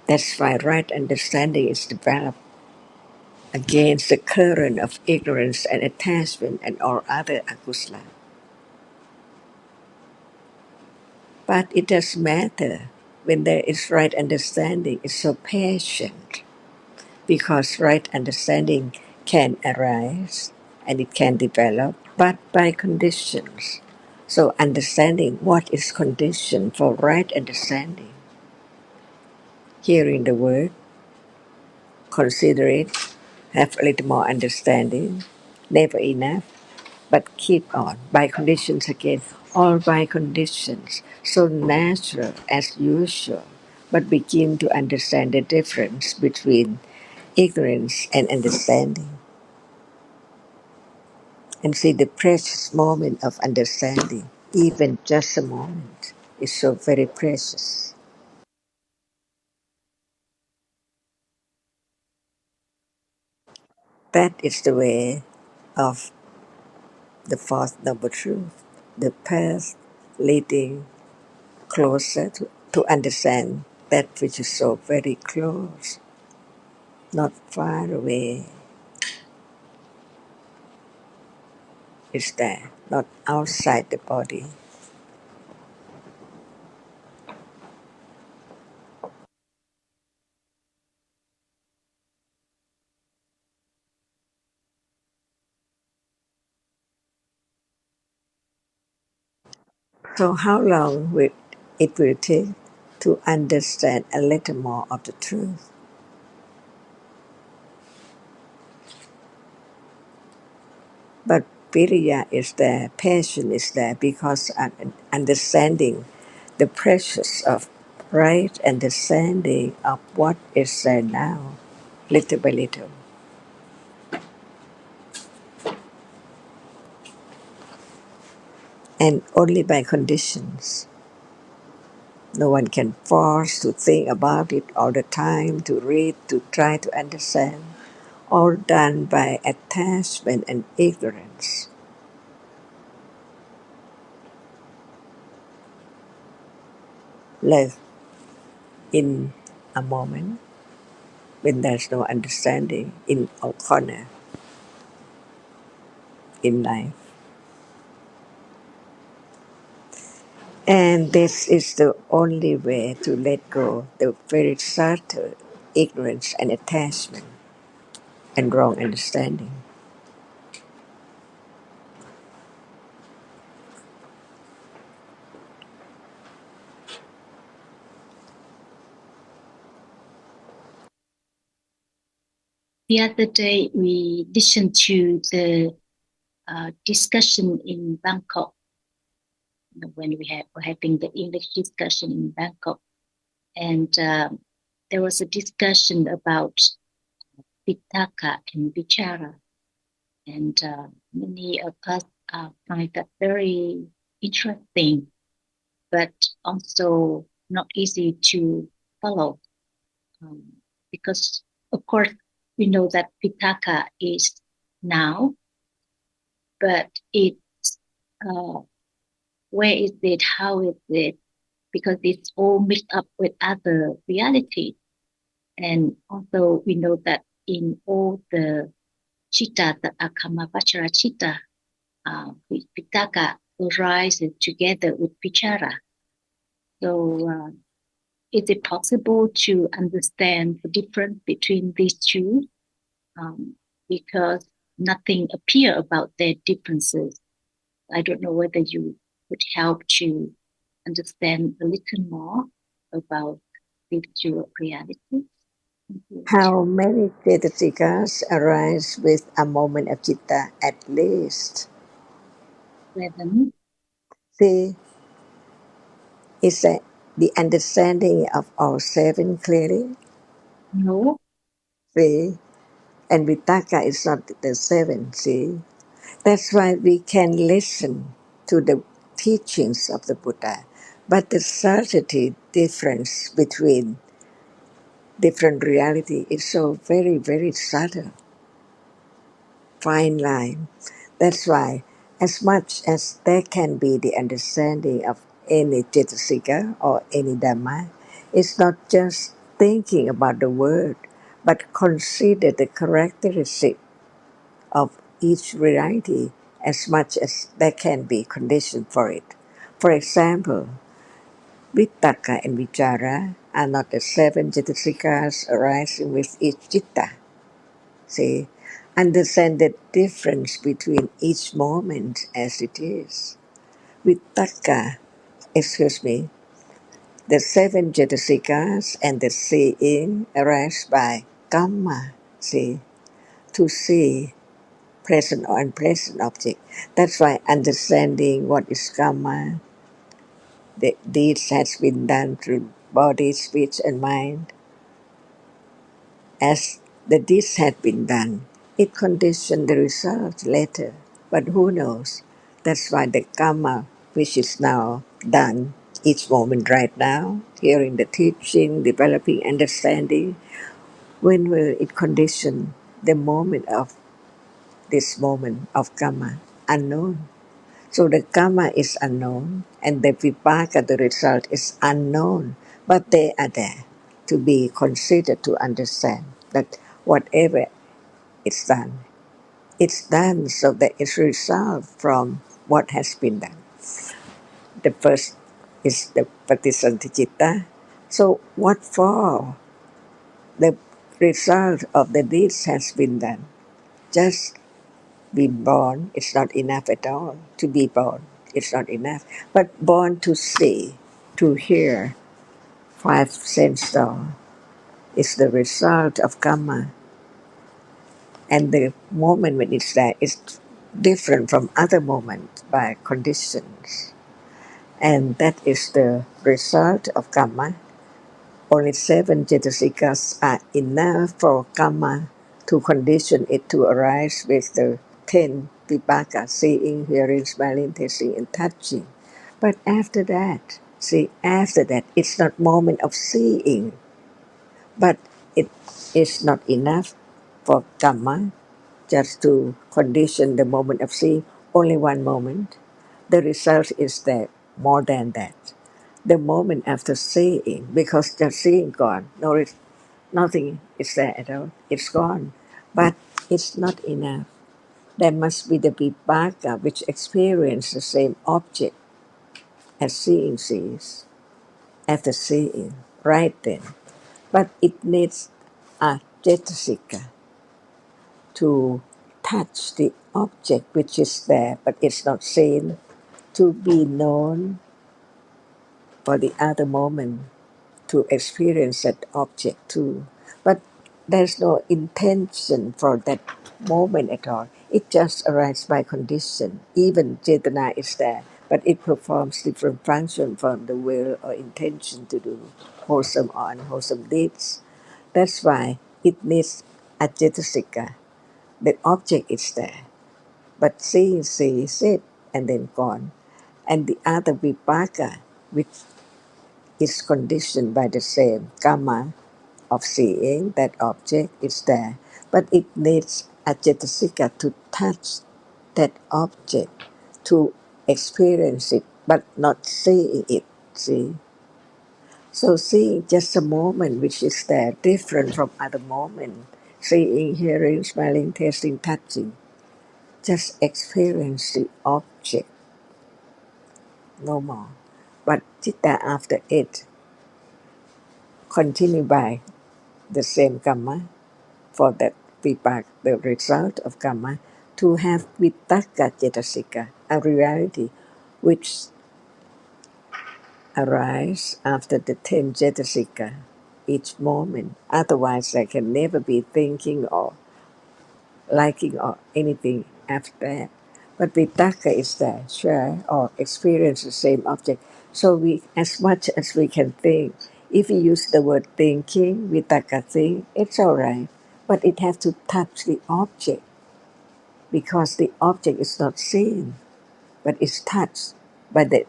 That's why right understanding is developed against the current of ignorance and attachment and all other akusala. But it does matter when there is right understanding. It's so patient because right understanding can arise and it can develop, but by conditions. So understanding what is condition for right understanding. Hearing the word, consider it, have a little more understanding, never enough, but keep on. By conditions again, all by conditions. So natural as usual, but begin to understand the difference between ignorance and understanding. And see the precious moment of understanding, even just a moment, is so very precious. That is the way of the fourth noble truth, the path leading closer to understand that which is so very close, not far away. It's there, not outside the body. So how long will it will take to understand a little more of the truth? But viriya is there, passion is there, because understanding the precious of right understanding of what is there now, little by little. And only by conditions. No one can force to think about it all the time, to read, to try to understand. All done by attachment and ignorance. Live in a moment when there's no understanding in a corner in life. And this is the only way to let go the very subtle ignorance and attachment and wrong understanding. The other day, we listened to the discussion in Bangkok when were having the English discussion in Bangkok, and there was a discussion about Pitaka and Vichara, and many of us find that very interesting, but also not easy to follow, because of course we know that Pitaka is now, but it's where is it, how is it, because it's all mixed up with other reality. And also we know that in all the chitta that are Kamavachara chitta, Pitaka arises together with Vichara. So is it possible to understand the difference between these two? Because nothing appears about their differences. I don't know whether you would help to understand a little more about these two realities. How many cetasikas arise with a moment of citta at least? 7. See, is that the understanding of all seven clearly? No. See, and vitaka is not the seven, see? That's why we can listen to the teachings of the Buddha But the subtlety difference between different reality is so very, very subtle, fine line. That's why, as much as there can be the understanding of any Cetasika or any Dhamma, it's not just thinking about the word, but consider the characteristic of each reality as much as there can be condition for it. For example, Vittaka and Vichara are not the seven Cetasikas arising with each citta. See, understand the difference between each moment as it is. Vittaka, the seven Cetasikas and the seeing arise by Kamma, see, to see present or unpleasant object. That's why understanding what is Kamma, the deeds has been done through body, speech, and mind. As the deeds had been done, it conditioned the result later. But who knows? That's why the karma, which is now done each moment right now, hearing the teaching, developing understanding, when will it condition the moment of this moment of karma? Unknown. So the karma is unknown and the vipaka, the result, is unknown, but they are there to be considered to understand that whatever is done, it's done so that it's resolved from what has been done. The first is the patisantichitta. So what for? The result of the deeds has been done. Just be born, it's not enough at all. To be born, it's not enough. But born to see, to hear, five sense door is the result of karma. And the moment when it's there is different from other moments by conditions. And that is the result of karma. Only seven Cetasikas are enough for karma to condition it to arise with the 10 vipaka, seeing, hearing, smelling, tasting, and touching. But after that, it's not moment of seeing, but it is not enough for karma just to condition the moment of seeing, only one moment. The result is that more than that. The moment after seeing, because the seeing gone, nothing is there at all. It's gone. But it's not enough. There must be the vipaka which experience the same object as seeing sees, after seeing, right then. But it needs a cetasika to touch the object which is there but it's not seen, to be known for the other moment, to experience that object too. But there's no intention for that moment at all. It just arises by condition. Even Cetana is there, but it performs different function from the will or intention to do wholesome or unwholesome deeds. That's why it needs a Cetasika. The object is there, but seeing sees it and then gone. And the other vipaka, which is conditioned by the same karma of seeing that object is there, but it needs a cetasika to touch that object, to experience it, but not seeing it. See? So seeing just a moment which is there, different from other moment. Seeing, hearing, smelling, tasting, touching. Just experience the object, no more. But citta after it continue by the same karma for that feedback, the result of karma, to have vittaka cetasika, a reality which arise after the 10 cetasika each moment. Otherwise, I can never be thinking or liking or anything after that. But vittaka is there, share or experience the same object. So we, as much as we can think, if we use the word thinking, vittaka think, it's all right. But it has to touch the object because the object is not seen, but is touched by the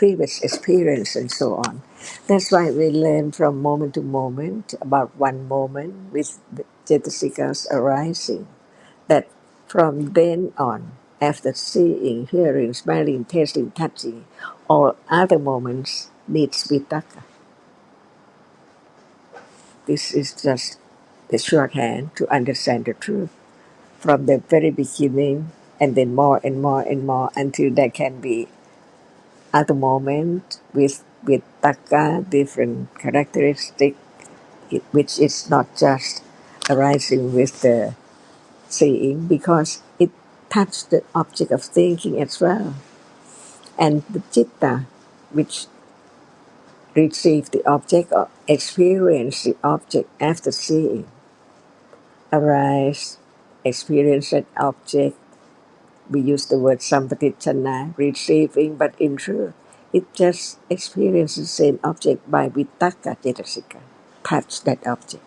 previous experience and so on. That's why we learn from moment to moment about one moment with the Jetasikas arising. That from then on, after seeing, hearing, smelling, tasting, touching, all other moments needs vitaka. This is just the shorthand to understand the truth from the very beginning, and then more and more and more until there can be other moment with taka, different characteristic, which is not just arising with the seeing, because it touched the object of thinking as well. And the citta, which receive the object or experience the object after seeing, arise, experience that object. We use the word sampatichana, receiving, but in truth, it just experiences the same object by vitaka cetasika, touch that object.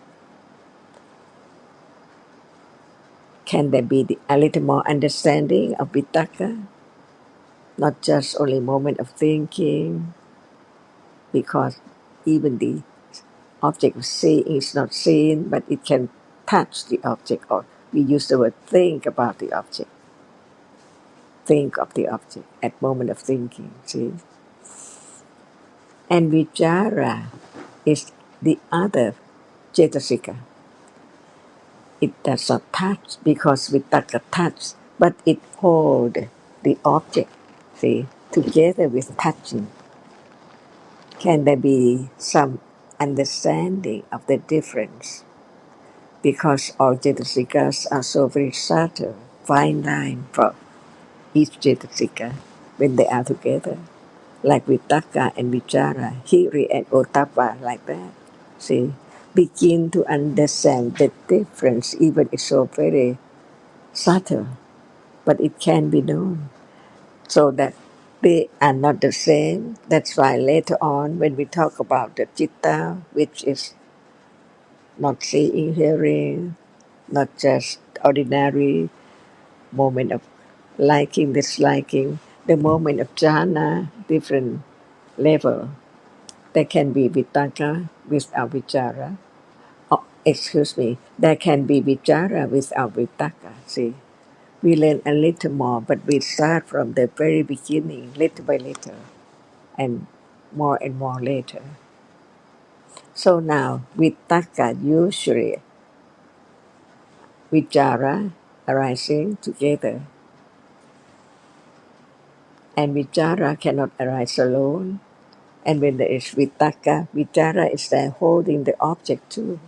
Can there be a little more understanding of vitaka? Not just only moment of thinking, because even the object of seeing is not seen, but it can touch the object, or we use the word think about the object. Think of the object at moment of thinking, see? And vichara is the other cetasika. It does not touch because vitaka touch, but it holds the object, see, together with touching. Can there be some understanding of the difference? Because all cetasikas are so very subtle, fine line for each cetasika when they are together, like vitaka and vichara, hiri and ottappa, like that. See, begin to understand the difference, even it's so very subtle, but it can be known, so that they are not the same. That's why later on, when we talk about the citta, which is not seeing, hearing, not just ordinary moment of liking, disliking, the moment of jhana, different level. There can be vitaka without vichara. Oh, excuse me, there can be vichara without vitaka. See, we learn a little more, but we start from the very beginning, little by little, and more later. So now, vitaka usually vichara arising together, and vichara cannot arise alone. And when there is vitaka, vichara is there holding the object too.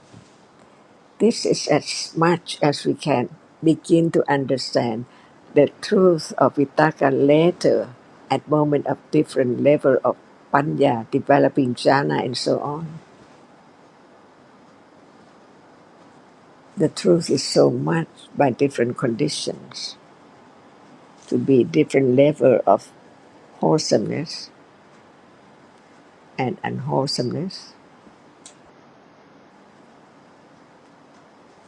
This is as much as we can begin to understand the truth of vitaka later at moment of different level of panya, developing jhana and so on. The truth is so much by different conditions to be different level of wholesomeness and unwholesomeness.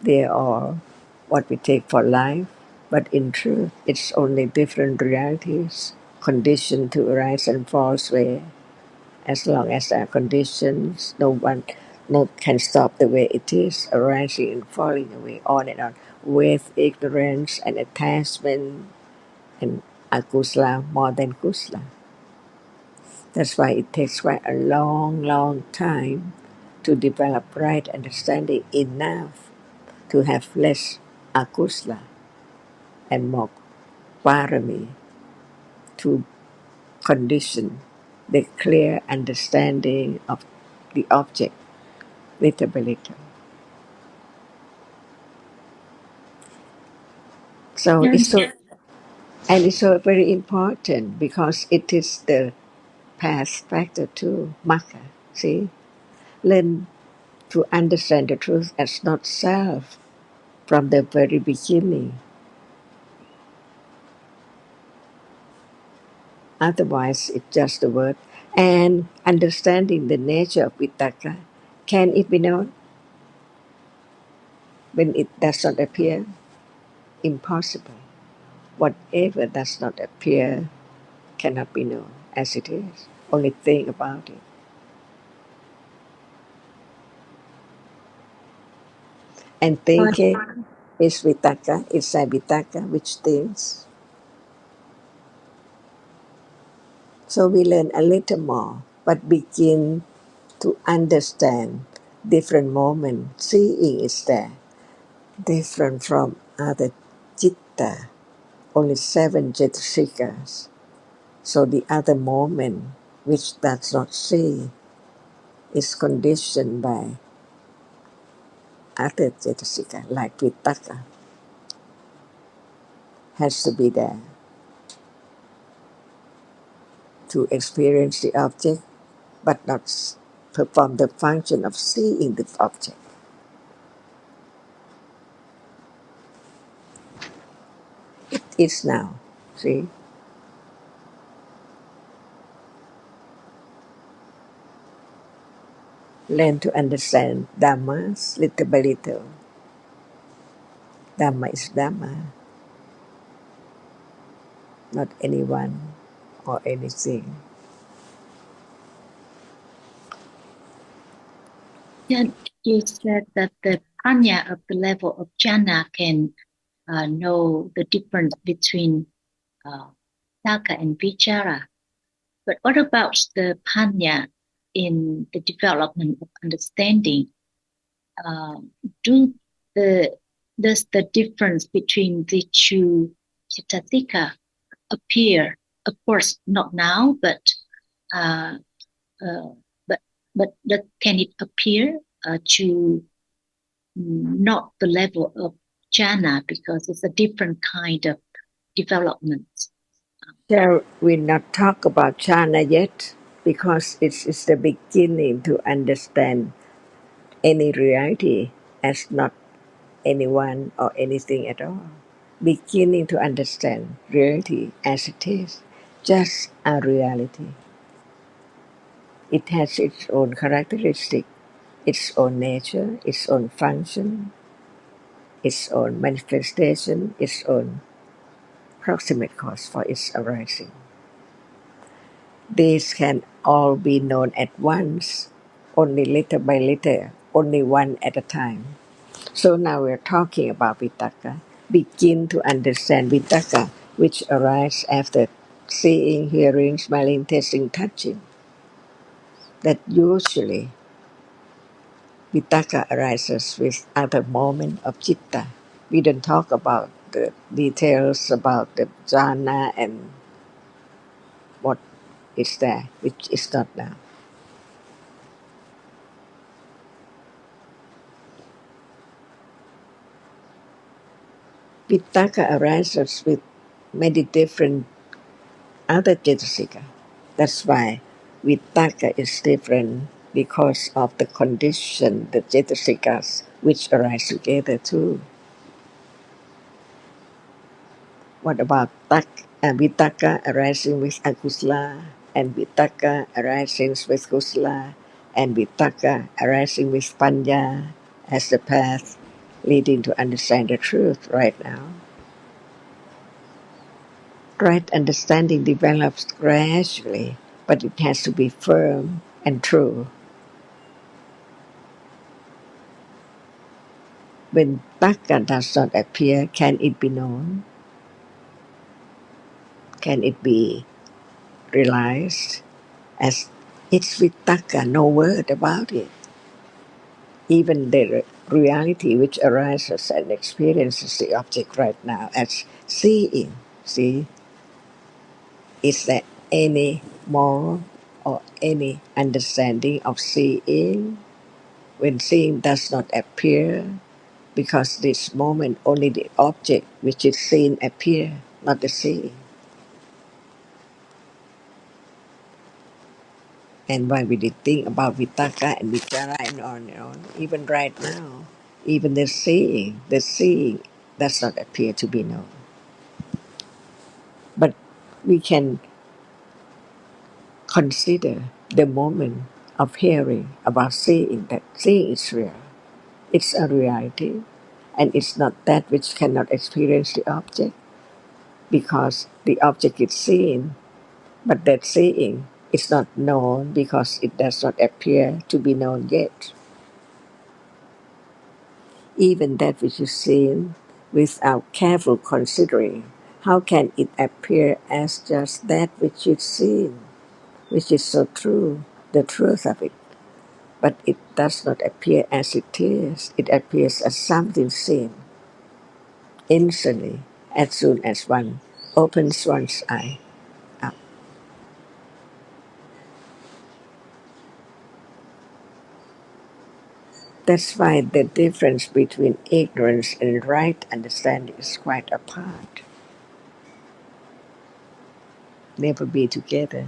They are what we take for life, but in truth, it's only different realities conditioned to arise and fall away. As long as there are conditions, no can stop the way it is, arising and falling away, on and on, with ignorance and attachment and akusla more than kusla. That's why it takes quite a long time to develop right understanding enough to have less akusla and more parami to condition the clear understanding of the object little by little. So Yes. it's so very important because it is the path factor to Magga. See, learn to understand the truth as not self from the very beginning. Otherwise, it's just a word. And understanding the nature of vitaka, can it be known when it does not appear? Impossible. Whatever does not appear cannot be known as it is. Only think about it. And thinking is vitaka, it's a vitaka which thinks. So we learn a little more, but begin to understand different moments. Seeing is there, different from other citta, only 7 jitasikas. So the other moment, which does not see, is conditioned by other cetasika, like vitaka, has to be there to experience the object, but not perform the function of seeing the object. It is now, see? Learn to understand Dhammas little by little. Dhamma is Dhamma, not anyone or anything. Then you said that the panya of the level of jhana can know the difference between taka and vichara. But what about the panya in the development of understanding? Does the difference between the two citasika appear? Of course, not now, but uh, uh, can it appear to not the level of jhana, because it's a different kind of development? Shall we not talk about jhana yet? Because it's the beginning to understand any reality as not anyone or anything at all. Beginning to understand reality as it is, just a reality. It has its own characteristic, its own nature, its own function, its own manifestation, its own proximate cause for its arising. These can all be known at once, only little by little, only one at a time. So now we're talking about vitaka. Begin to understand vitaka, which arises after seeing, hearing, smelling, tasting, touching. That usually vitaka arises with other moment of citta. We don't talk about the details about the jhana and what is there, which is not now. Vitaka arises with many different other cetasika. That's why vitaka is different because of the condition, the cetasikas, which arise together too. What about vitaka arising with akusala, and vitaka arising with kusala, and vitaka arising with panya as the path leading to understand the truth right now? Right understanding develops gradually, but it has to be firm and true. When taka does not appear, can it be known? Can it be realized? As it's with taka, no word about it. Even the reality which arises and experiences the object right now as seeing. See, is there any more or any understanding of seeing? When seeing does not appear, because this moment only the object which is seen appear, not the seeing. And why we did think about vitaka and vichara and on and on, even right now, even the seeing does not appear to be known. But we can consider the moment of hearing about seeing, that seeing is real. It's a reality, and it's not that which cannot experience the object, because the object is seen, but that seeing It's not known because it does not appear to be known yet. Even that which is seen without careful considering, how can it appear as just that which is seen, which is so true, the truth of it? But it does not appear as it is. It appears as something seen instantly, as soon as one opens one's eye up. That's why the difference between ignorance and right understanding is quite apart. Never be together.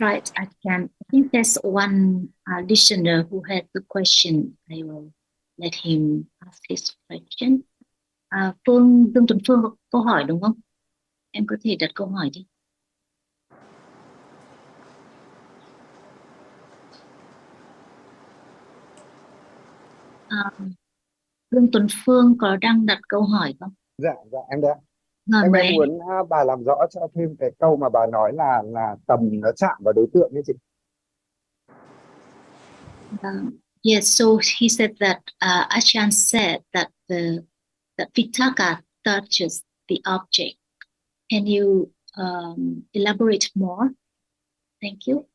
Right, I think there's one listener who had the question. I will let him ask his question. Phương Tuấn Phương có câu hỏi đúng không? Em có thể đặt câu hỏi đi. Lương Tuấn Phương có đang đặt câu hỏi không? Dạ em đã. Rồi Em mời muốn bà làm rõ cho thêm cái câu mà bà nói là tầm nó chạm vào đối tượng ấy chị. Yes, so he said that Achan said that that Vitaka touches the object. Can you elaborate more? Thank you.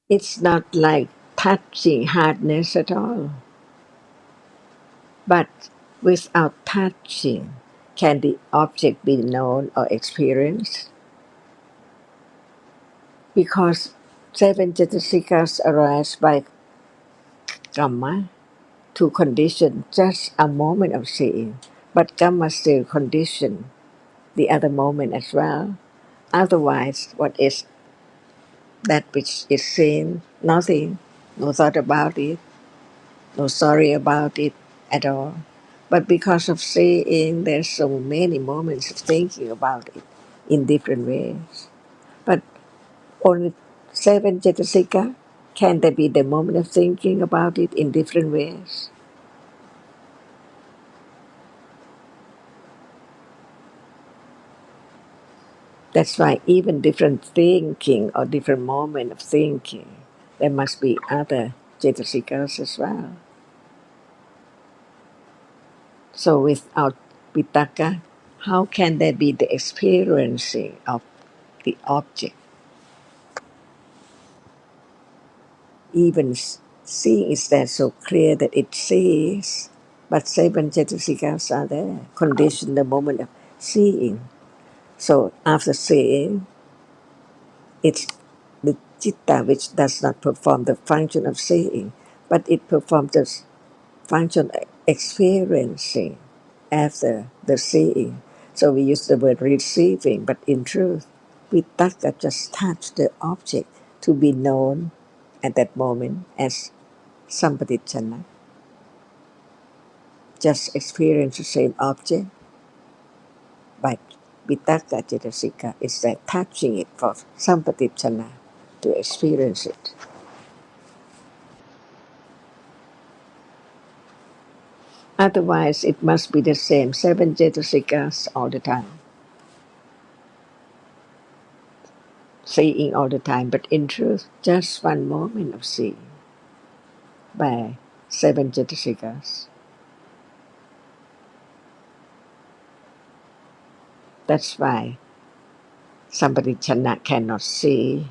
It's not like touching hardness at all. But without touching, can the object be known or experienced? Because seven Jatasikas arise by Kamma to condition just a moment of seeing, but Kamma still condition the other moment as well. Otherwise, what is that which is seen? Nothing, no thought about it, no sorry about it at all. But because of seeing, there's so many moments of thinking about it in different ways. But only seven Cetasika, can there be the moment of thinking about it in different ways? That's why even different thinking or different moment of thinking, there must be other Cetasikas as well. So without Vitaka, how can there be the experiencing of the object? Even seeing is there so clear that it sees, but seven Cetasikas are there, condition the moment of seeing. So after seeing, it's the citta which does not perform the function of seeing, but it performs the function of experiencing after the seeing. So we use the word receiving, but in truth, Vitaka just touch the object to be known at that moment as Sampadichana. Just experience the same object, but Vitaka Cetasika is that touching it for Sampadichana to experience it. Otherwise, it must be the same seven Cetasikas all the time, seeing all the time, but in truth, just one moment of seeing by seven Cetasikas. That's why somebody cannot see.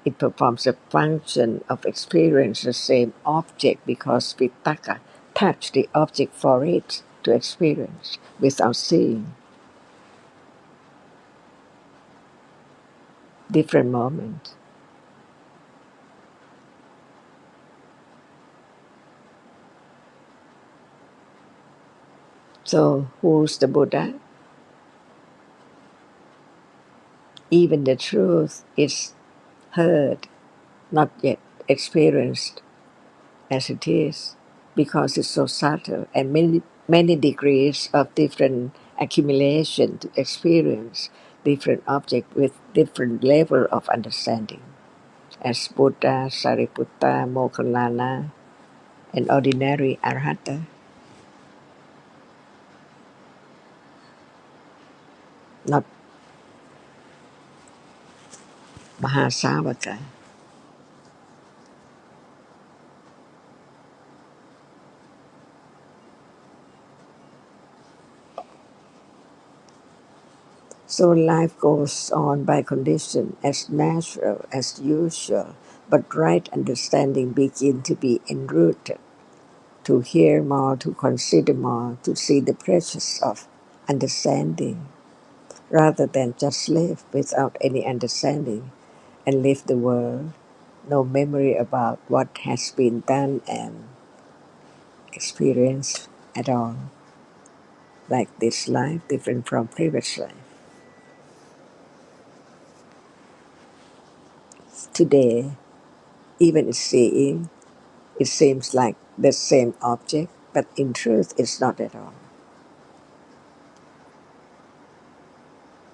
It performs a function of experience the same object because Vitaka touch the object for it to experience without seeing. Different moment. So who's the Buddha? Even the truth is heard, not yet experienced as it is, because it's so subtle and many degrees of different accumulation to experience different object with different level of understanding, as Buddha, Sariputta, Moggallana, and ordinary Arhata. not Mahasavaka. So life goes on by condition as natural as usual, but right understanding begin to be enrooted, to hear more, to consider more, to see the precious of understanding, rather than just live without any understanding and live the world, no memory about what has been done and experienced at all, like this life different from previous life. Today, even seeing, it seems like the same object, but in truth it's not at all,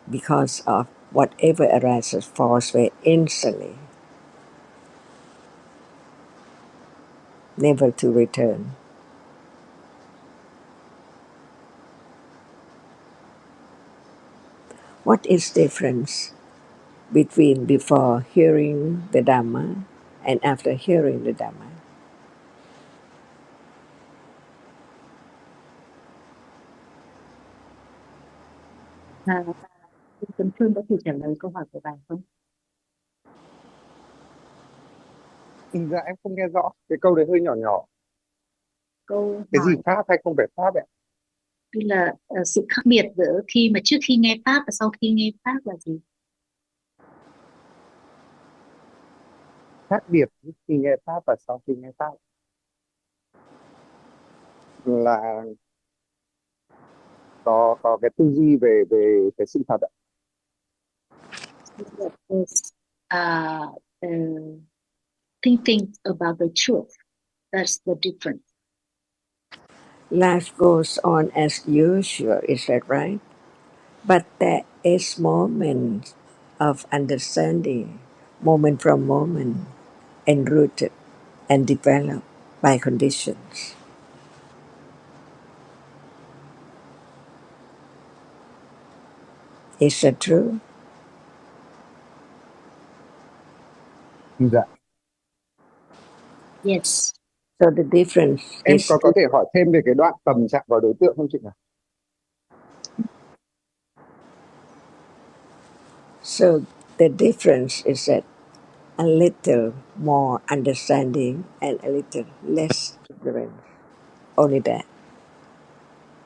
because of whatever arises falls away instantly, never to return. What is difference between before hearing the Dhamma and after hearing the Dhamma? Tuấn Phương có thể trả lời câu hỏi của bạn không? Dạ em không nghe rõ, cái câu đấy hơi nhỏ nhỏ. Câu Cái gì hỏi pháp hay không phải pháp ạ? tức là sự khác biệt giữa khi mà trước khi nghe pháp và sau khi nghe pháp là gì? Khác biệt khi nghe pháp và sau khi nghe pháp là có cái tư duy về về cái sự thật ạ. So that is thinking about the truth. That's the difference. Life goes on as usual, is that right? But there is moment of understanding, moment from moment, enrooted and developed by conditions. Is that true? Dạ. Yes. So the difference Em is có thể hỏi thêm về cái đoạn tầm chạm vào đối tượng không chị ạ? so the difference is that a little more understanding and a little less ignorance. Only that,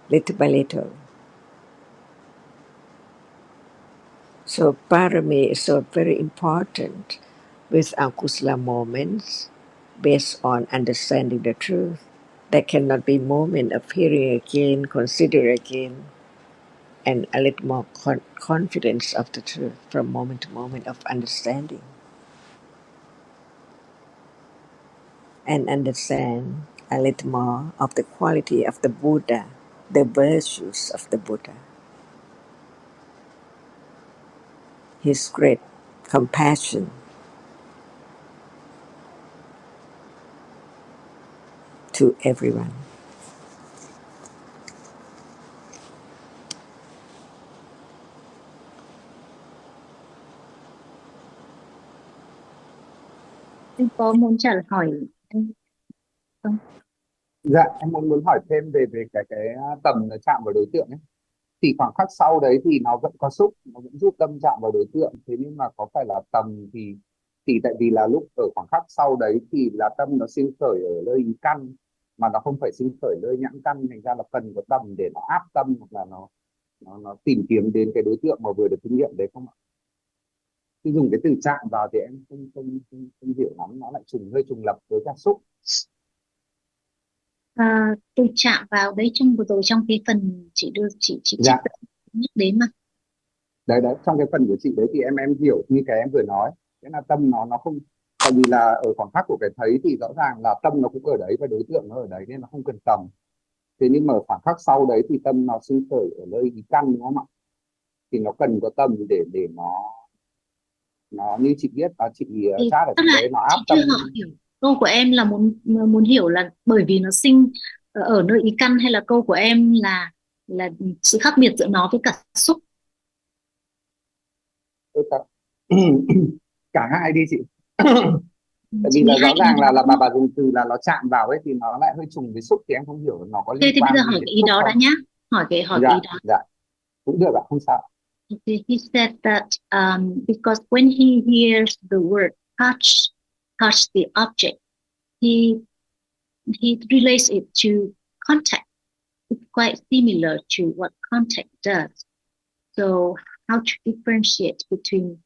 little by little. So parami is so very important with our kusala moments based on understanding the truth. There cannot be moment of hearing again, consider again, and a little more confidence of the truth from moment to moment of understanding. And understand a little more of the quality of the Buddha, the virtues of the Buddha, his great compassion to everyone. Em có muốn trả hỏi anh không? Dạ em muốn hỏi thêm về về cái tầm nó chạm vào đối tượng ấy. Thì khoảng khắc sau đấy thì nó vẫn có xúc, nó vẫn giúp tâm chạm vào đối tượng, thế nhưng mà có phải là tầm thì tại vì là lúc ở khoảng khắc sau đấy thì là tâm nó sinh khởi ở nơi ý căn, mà nó không phải sinh khởi nơi nhãn căn, thành ra là cần có tầm để nó áp tâm, hoặc là nó tìm kiếm đến cái đối tượng mà vừa được kinh nghiệm đấy không ạ? Khi dùng cái từ chạm vào thì em không hiểu lắm, nó lại hơi trùng lập với cảm xúc. Tôi chạm vào đấy vừa rồi trong cái phần chị Dạ. nhắc đến mà. Đấy trong cái phần của chị đấy thì em hiểu như cái em vừa nói, cái là tâm nó không, tại vì là ở khoảng khắc của cái thấy thì rõ ràng là tâm nó cũng ở đấy và đối tượng nó ở đấy nên nó không cần tầm. Thế nhưng mà ở khoảng khắc sau đấy thì tâm nó sinh khởi ở nơi ý căn, đúng không ạ? Thì nó cần có tầm để nó như chị biết chị chat ở Tức chị là đấy, nó áp chị tâm. chưa hiểu. Câu của em là muốn hiểu là bởi vì nó sinh ở nơi ý căn, hay là câu của em là sự khác biệt giữa nó với cả xúc? Cả hai đi chị. Tại vì là rõ ràng là bà dùng từ là nó chạm vào ấy thì nó lại hơi trùng với xúc thì em không hiểu nó có Thế liên thì bây quan giờ gì hỏi đến cái ý xúc đó không. đã nhá. Hỏi cái ý đó. Dạ cũng được ạ, không sao. Okay, he said that because when he hears the word touch the object, he relates it to contact. It's quite similar to what contact does. So how to differentiate between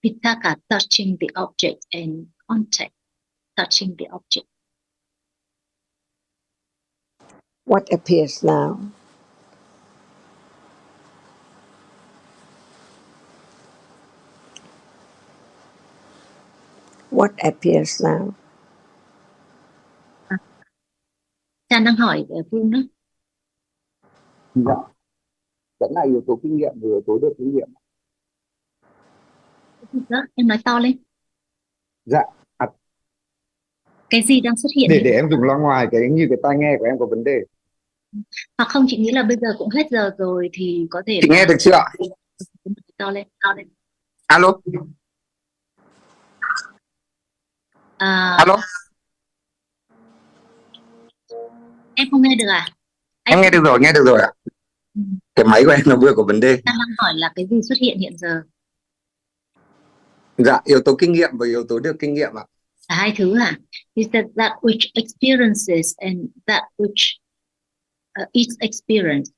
Pitaka touching the object and contact touching the object? What appears now? What appears now? Cha đang hỏi Phương đó. Dạ. Vẫn là yếu tố kinh nghiệm và yếu tố được kinh nghiệm. Đó, em nói to lên. Dạ. Cái gì đang xuất hiện? Để em dùng loa ngoài cái như cái tai nghe của em có vấn đề. Hoặc không, chị nghĩ là bây giờ cũng hết giờ rồi thì có thể Chị nghe được chưa ạ? to lên. Alo. Alo. Em không nghe được à? Em nghe được rồi ạ. Cái máy của em nó vừa có vấn đề. Ta đang hỏi là cái gì xuất hiện hiện giờ? Dạ, yếu tố kinh nghiệm và yếu tố được kinh nghiệm ạ. Hai thứ hả? He said that which experiences and that which is experienced.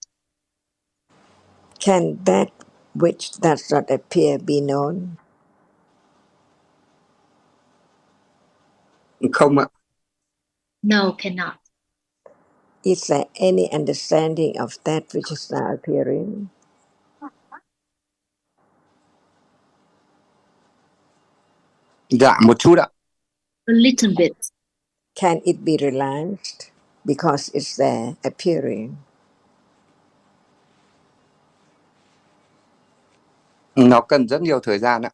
Can that which does not appear be known? Không ạ. No, cannot. Is there any understanding of that which is now appearing? Dạ, một chút ạ. A little bit. Can it be realized because it's there appearing? Nó cần rất nhiều thời gian ạ.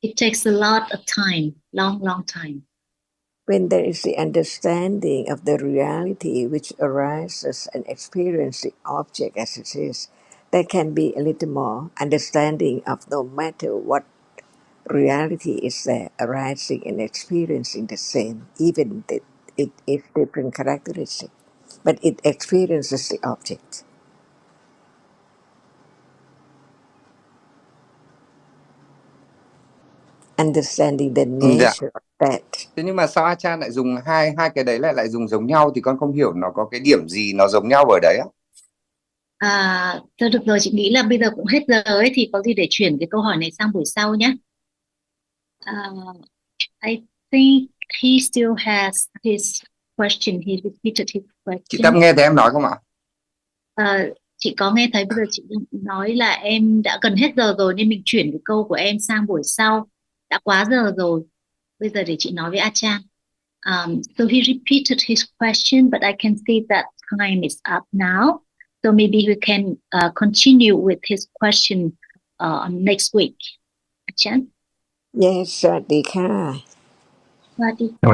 It takes a lot of time, long time. When there is the understanding of the reality which arises and experience the object as it is, there can be a little more understanding of no matter what reality is there arising and experiencing the same, even that it is different characteristic, but it experiences the object. Understanding the nature of that. Thế nhưng mà sao Achan lại dùng hai cái đấy lại dùng giống nhau thì con không hiểu nó có cái điểm gì nó giống nhau ở đấy á? Thôi được rồi, chị nghĩ là bây giờ cũng hết giờ ấy thì có gì để chuyển cái câu hỏi này sang buổi sau nhé. I think he still has his question. He repeated his question. Chị Tâm nghe thấy em nói không ạ? Chị có nghe thấy, bây giờ chị nói là em đã gần hết giờ rồi nên mình chuyển cái câu của em sang buổi sau. Đã quá giờ rồi. Bây giờ để chị nói với Achan. So he repeated his question, but I can see that time is up now. So maybe we can continue with his question next week. Achan? Yes, สวัสดีค่ะ สวัสดี